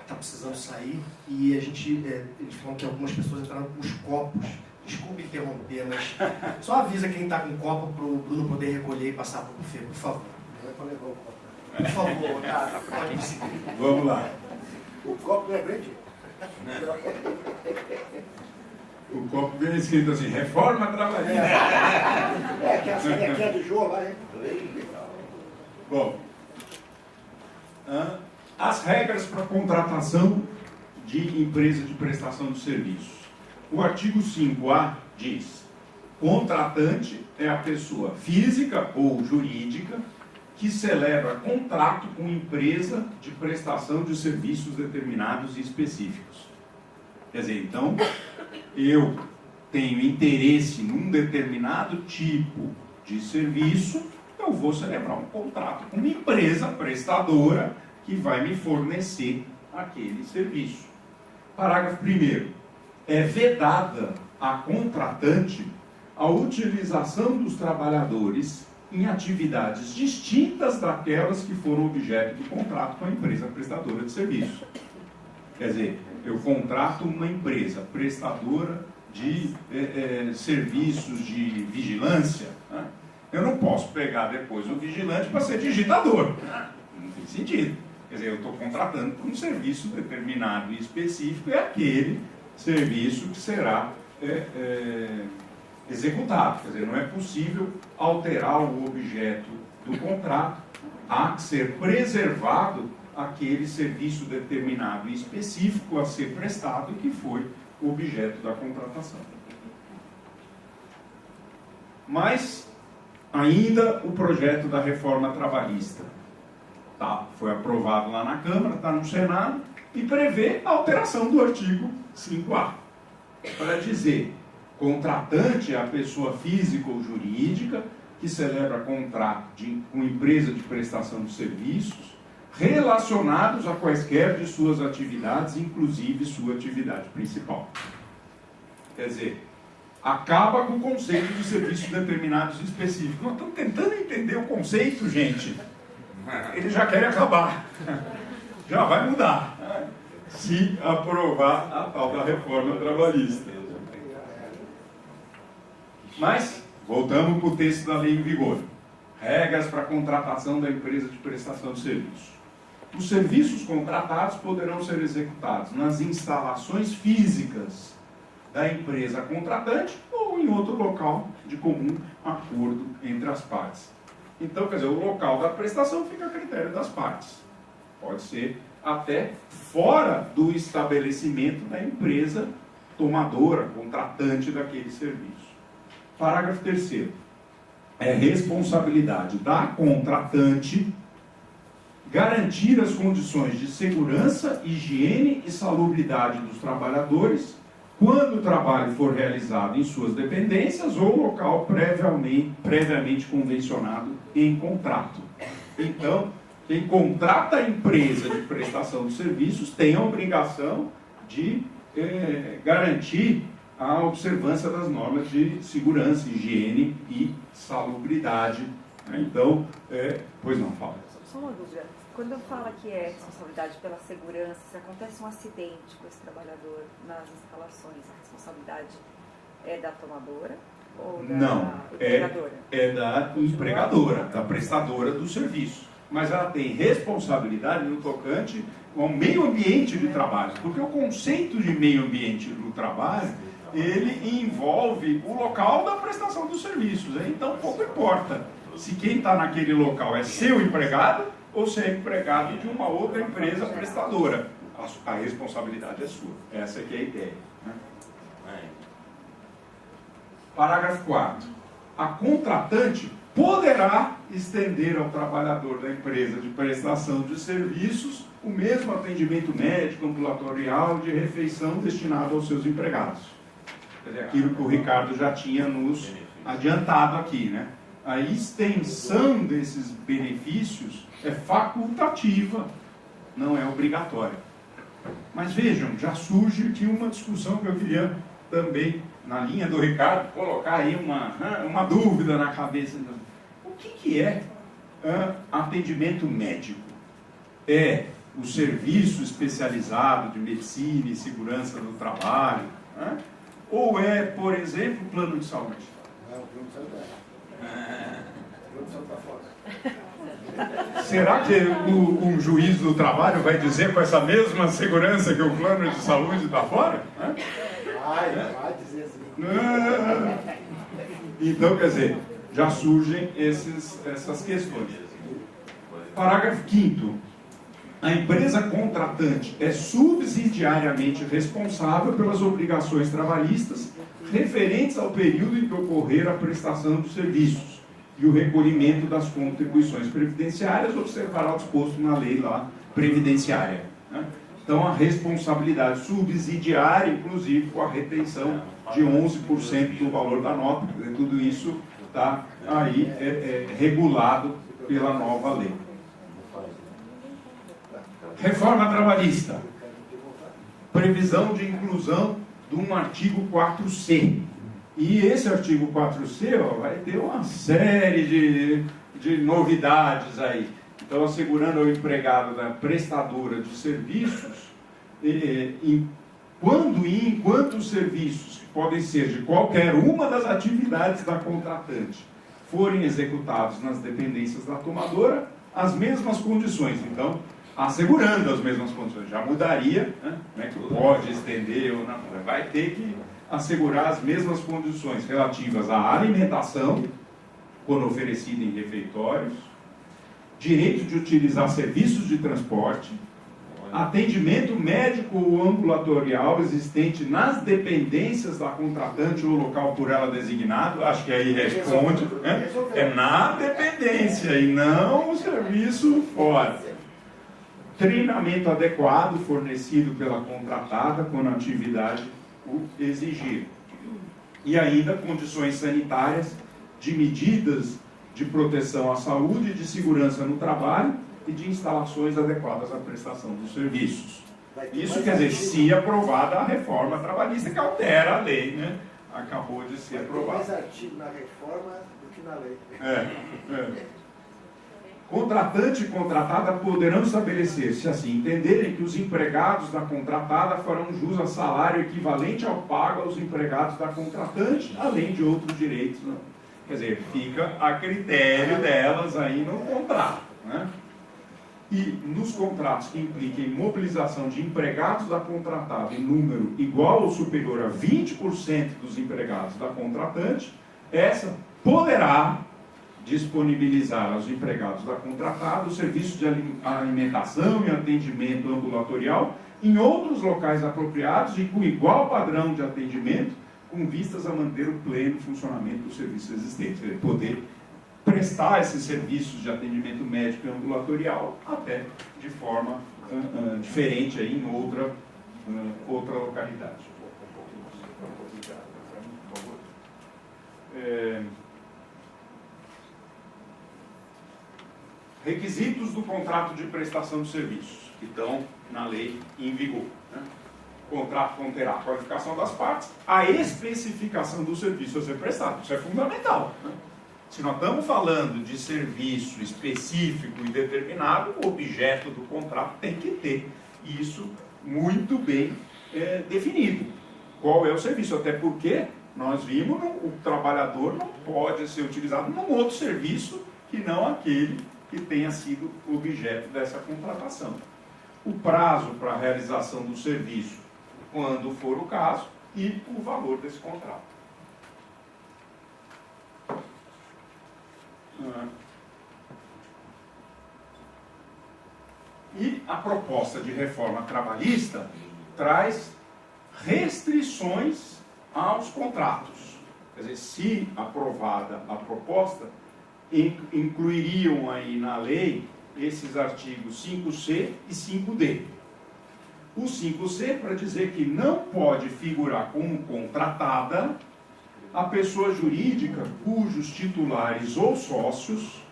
está precisando sair e eles falam que algumas pessoas entraram com os copos. Desculpe interromper, mas só avisa quem está com copo para o Bruno poder recolher e passar para o buffet, por favor. Por favor, Otávio, pode seguir. Vamos lá. O copo não é grande? O copo vem escrito assim, reforma trabalhista. Que a sanequinha do Jô lá, hein? Bom, as regras para contratação de empresa de prestação de serviços. O artigo 5A diz: contratante é a pessoa física ou jurídica que celebra contrato com empresa de prestação de serviços determinados e específicos. Quer dizer, então, eu tenho interesse num determinado tipo de serviço, eu vou celebrar um contrato com uma empresa prestadora que vai me fornecer aquele serviço. Parágrafo 1º. É vedada a contratante a utilização dos trabalhadores em atividades distintas daquelas que foram objeto do contrato com a empresa prestadora de serviço. Quer dizer, eu contrato uma empresa prestadora de serviços de vigilância, né? Eu não posso pegar depois o vigilante para ser digitador. Não tem sentido. Quer dizer, eu estou contratando por um serviço determinado e específico, é aquele serviço que será executado. Quer dizer, não é possível alterar o objeto do contrato, há que ser preservado aquele serviço determinado e específico a ser prestado e que foi o objeto da contratação. Mas, ainda o projeto da reforma trabalhista foi aprovado lá na Câmara, está no Senado, e prevê a alteração do artigo 5A, para dizer: contratante é a pessoa física ou jurídica que celebra contrato com empresa de prestação de serviços relacionados a quaisquer de suas atividades, inclusive sua atividade principal. Quer dizer, acaba com o conceito de serviços determinados e específicos. Nós estamos tentando entender o conceito, gente. Eles já querem acabar. Já vai mudar, se aprovar a tal da reforma trabalhista. Mas, voltamos para o texto da lei em vigor. Regras para a contratação da empresa de prestação de serviço. Os serviços contratados poderão ser executados nas instalações físicas da empresa contratante ou em outro local de comum acordo entre as partes. Então, quer dizer, o local da prestação fica a critério das partes. Pode ser até fora do estabelecimento da empresa tomadora, contratante daquele serviço. Parágrafo 3º. É responsabilidade da contratante garantir as condições de segurança, higiene e salubridade dos trabalhadores quando o trabalho for realizado em suas dependências ou local previamente convencionado em contrato. Então, quem contrata a empresa de prestação de serviços tem a obrigação de garantir a observância das normas de segurança, higiene e salubridade. Então, pois não, fala. Só uma dúvida. Quando fala que é responsabilidade pela segurança, se acontece um acidente com esse trabalhador nas instalações, a responsabilidade é da tomadora ou da empregadora? É da empregadora, da prestadora do serviço. Mas ela tem responsabilidade no tocante ao meio ambiente de trabalho, porque o conceito de meio ambiente do trabalho, ele envolve o local da prestação dos serviços. Então, pouco importa se quem está naquele local é seu empregado ou se é empregado de uma outra empresa prestadora. A responsabilidade é sua. Essa aqui é a ideia. Né? Parágrafo 4º. A contratante poderá estender ao trabalhador da empresa de prestação de serviços o mesmo atendimento médico, ambulatorial, de refeição destinado aos seus empregados. Quer dizer, aquilo que o Ricardo já tinha nos adiantado aqui, né? A extensão desses benefícios é facultativa, não é obrigatória. Mas vejam, já surge aqui uma discussão que eu queria também, na linha do Ricardo, colocar aí uma dúvida na cabeça. O que é atendimento médico? É o serviço especializado de medicina e segurança do trabalho? Ou é, por exemplo, o plano de saúde? Não, o plano de saúde é. O plano de saúde está fora. Será que um juiz do trabalho vai dizer com essa mesma segurança que o plano de saúde está fora? Vai dizer assim. Então, quer dizer, já surgem essas questões. Parágrafo 5º. A empresa contratante é subsidiariamente responsável pelas obrigações trabalhistas referentes ao período em que ocorrer a prestação dos serviços e o recolhimento das contribuições previdenciárias, observará o disposto na lei lá previdenciária. Né? Então, a responsabilidade subsidiária, inclusive com a retenção de 11% do valor da nota, tudo isso está aí regulado pela nova lei. Reforma trabalhista. Previsão de inclusão de um artigo 4C. E esse artigo 4C vai ter uma série de novidades aí. Então, assegurando ao empregado da prestadora de serviços, quando e enquanto os serviços, que podem ser de qualquer uma das atividades da contratante, forem executados nas dependências da tomadora, as mesmas condições. Então, assegurando as mesmas condições. Já mudaria, né, que pode estender ou não. Vai ter que assegurar as mesmas condições relativas à alimentação, quando oferecida em refeitórios, direito de utilizar serviços de transporte, atendimento médico ou ambulatorial existente nas dependências da contratante ou local por ela designado. Acho que aí responde, né? É na dependência e não o serviço fora. Treinamento adequado fornecido pela contratada quando a atividade o exigir. E ainda condições sanitárias de medidas de proteção à saúde e de segurança no trabalho e de instalações adequadas à prestação dos serviços. Isso quer dizer, se aprovada a reforma trabalhista, que altera a lei, né? Acabou de ser aprovada. Mais artigo na reforma do que na lei. Contratante e contratada poderão estabelecer, se assim entenderem, que os empregados da contratada farão jus a salário equivalente ao pago aos empregados da contratante, além de outros direitos. Né? Quer dizer, fica a critério delas aí no contrato. Né? E nos contratos que impliquem mobilização de empregados da contratada em número igual ou superior a 20% dos empregados da contratante, essa poderá disponibilizar aos empregados da contratada o serviço de alimentação e atendimento ambulatorial em outros locais apropriados e com igual padrão de atendimento, com vistas a manter o pleno funcionamento dos serviços existentes. Poder prestar esses serviços de atendimento médico e ambulatorial até de forma diferente aí em outra localidade. Requisitos do contrato de prestação de serviços, que estão na lei em vigor. Né? O contrato conterá a qualificação das partes, a especificação do serviço a ser prestado. Isso é fundamental. Né? Se nós estamos falando de serviço específico e determinado, o objeto do contrato tem que ter isso muito bem definido. Qual é o serviço? Até porque nós vimos o trabalhador não pode ser utilizado num outro serviço que não aquele que tenha sido objeto dessa contratação. O prazo para a realização do serviço, quando for o caso, e o valor desse contrato. E a proposta de reforma trabalhista traz restrições aos contratos. Quer dizer, se aprovada a proposta, incluiriam aí na lei esses artigos 5C e 5D. O 5C para dizer que não pode figurar como contratada a pessoa jurídica cujos titulares ou sócios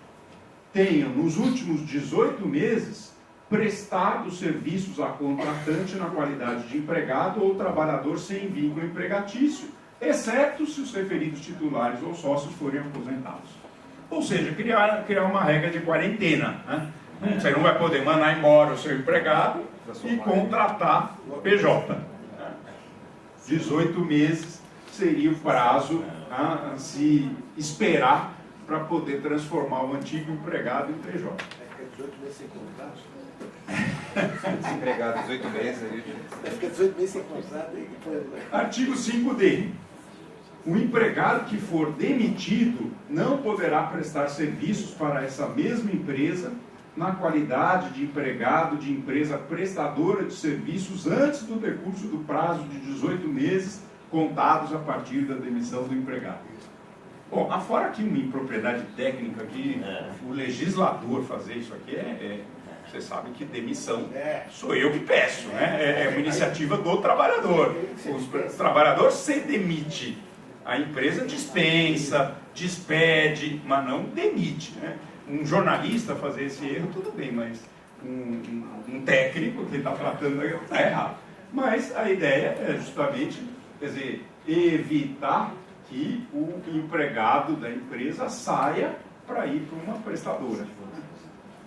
tenham, nos últimos 18 meses, prestado serviços a contratante na qualidade de empregado ou trabalhador sem vínculo empregatício, exceto se os referidos titulares ou sócios forem aposentados. Ou seja, criar uma regra de quarentena. Né? Você não vai poder mandar embora o seu empregado e contratar PJ. 18 meses seria o prazo a se esperar para poder transformar o antigo empregado em PJ. É 18 meses sem contrato? Desempregado 18 meses. Fica 18 meses sem contrato. Artigo 5D. O empregado que for demitido não poderá prestar serviços para essa mesma empresa na qualidade de empregado de empresa prestadora de serviços antes do decurso do prazo de 18 meses contados a partir da demissão do empregado. Bom, afora aqui uma impropriedade técnica que o legislador fazer isso aqui você sabe que demissão sou eu que peço, né? É uma iniciativa do trabalhador. O trabalhador se demite. A empresa dispensa, despede, mas não demite. Né? Um jornalista fazer esse erro, tudo bem, mas um técnico que está tratando está errado. Mas a ideia é justamente, quer dizer, evitar que o empregado da empresa saia para ir para uma prestadora.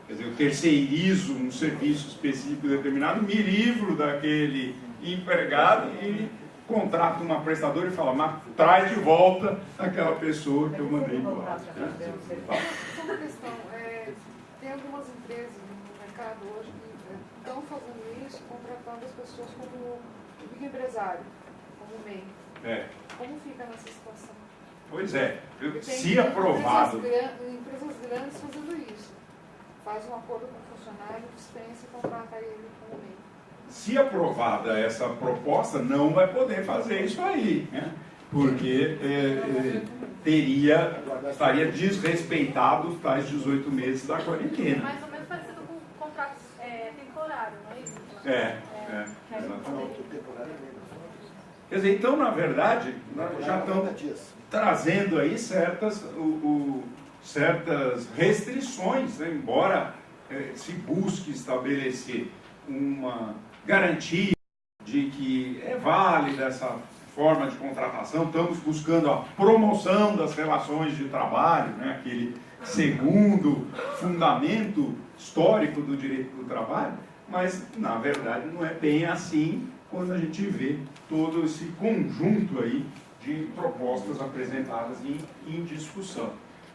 Quer dizer, eu terceirizo um serviço específico determinado, me livro daquele empregado e contrato uma prestadora e fala, mas traz de volta aquela pessoa que eu mandei embora. Só uma questão, tem algumas empresas no mercado hoje que estão fazendo isso, contratando as pessoas como microempresário, como MEI. Como fica nessa situação? Pois é, se aprovado... Empresas grandes fazendo isso. Faz um acordo com o funcionário, dispensa e contrata ele como MEI. Se aprovada essa proposta, não vai poder fazer isso aí, né? Porque estaria desrespeitado os tais 18 meses da quarentena. Mais ou menos parecido com contratos temporários, não é isso? Exatamente. Quer dizer, então, na verdade, já estão trazendo aí certas restrições, né? Embora se busque estabelecer uma garantia de que é válida essa forma de contratação, estamos buscando a promoção das relações de trabalho, né? Aquele segundo fundamento histórico do direito do trabalho, mas, na verdade, não é bem assim quando a gente vê todo esse conjunto aí de propostas apresentadas em discussão.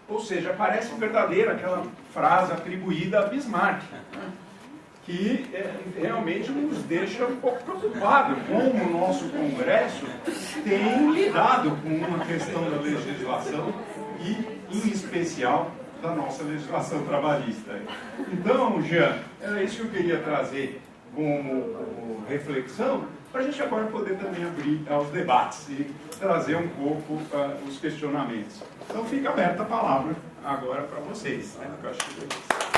Ou seja, parece verdadeira aquela frase atribuída a Bismarck, né? Que realmente nos deixa um pouco preocupados como o nosso Congresso tem lidado com uma questão da legislação e, em especial, da nossa legislação trabalhista. Então, Jean, era isso que eu queria trazer como reflexão, para a gente agora poder também abrir aos debates e trazer um pouco os questionamentos. Então, fica aberta a palavra agora para vocês, né? Eu acho que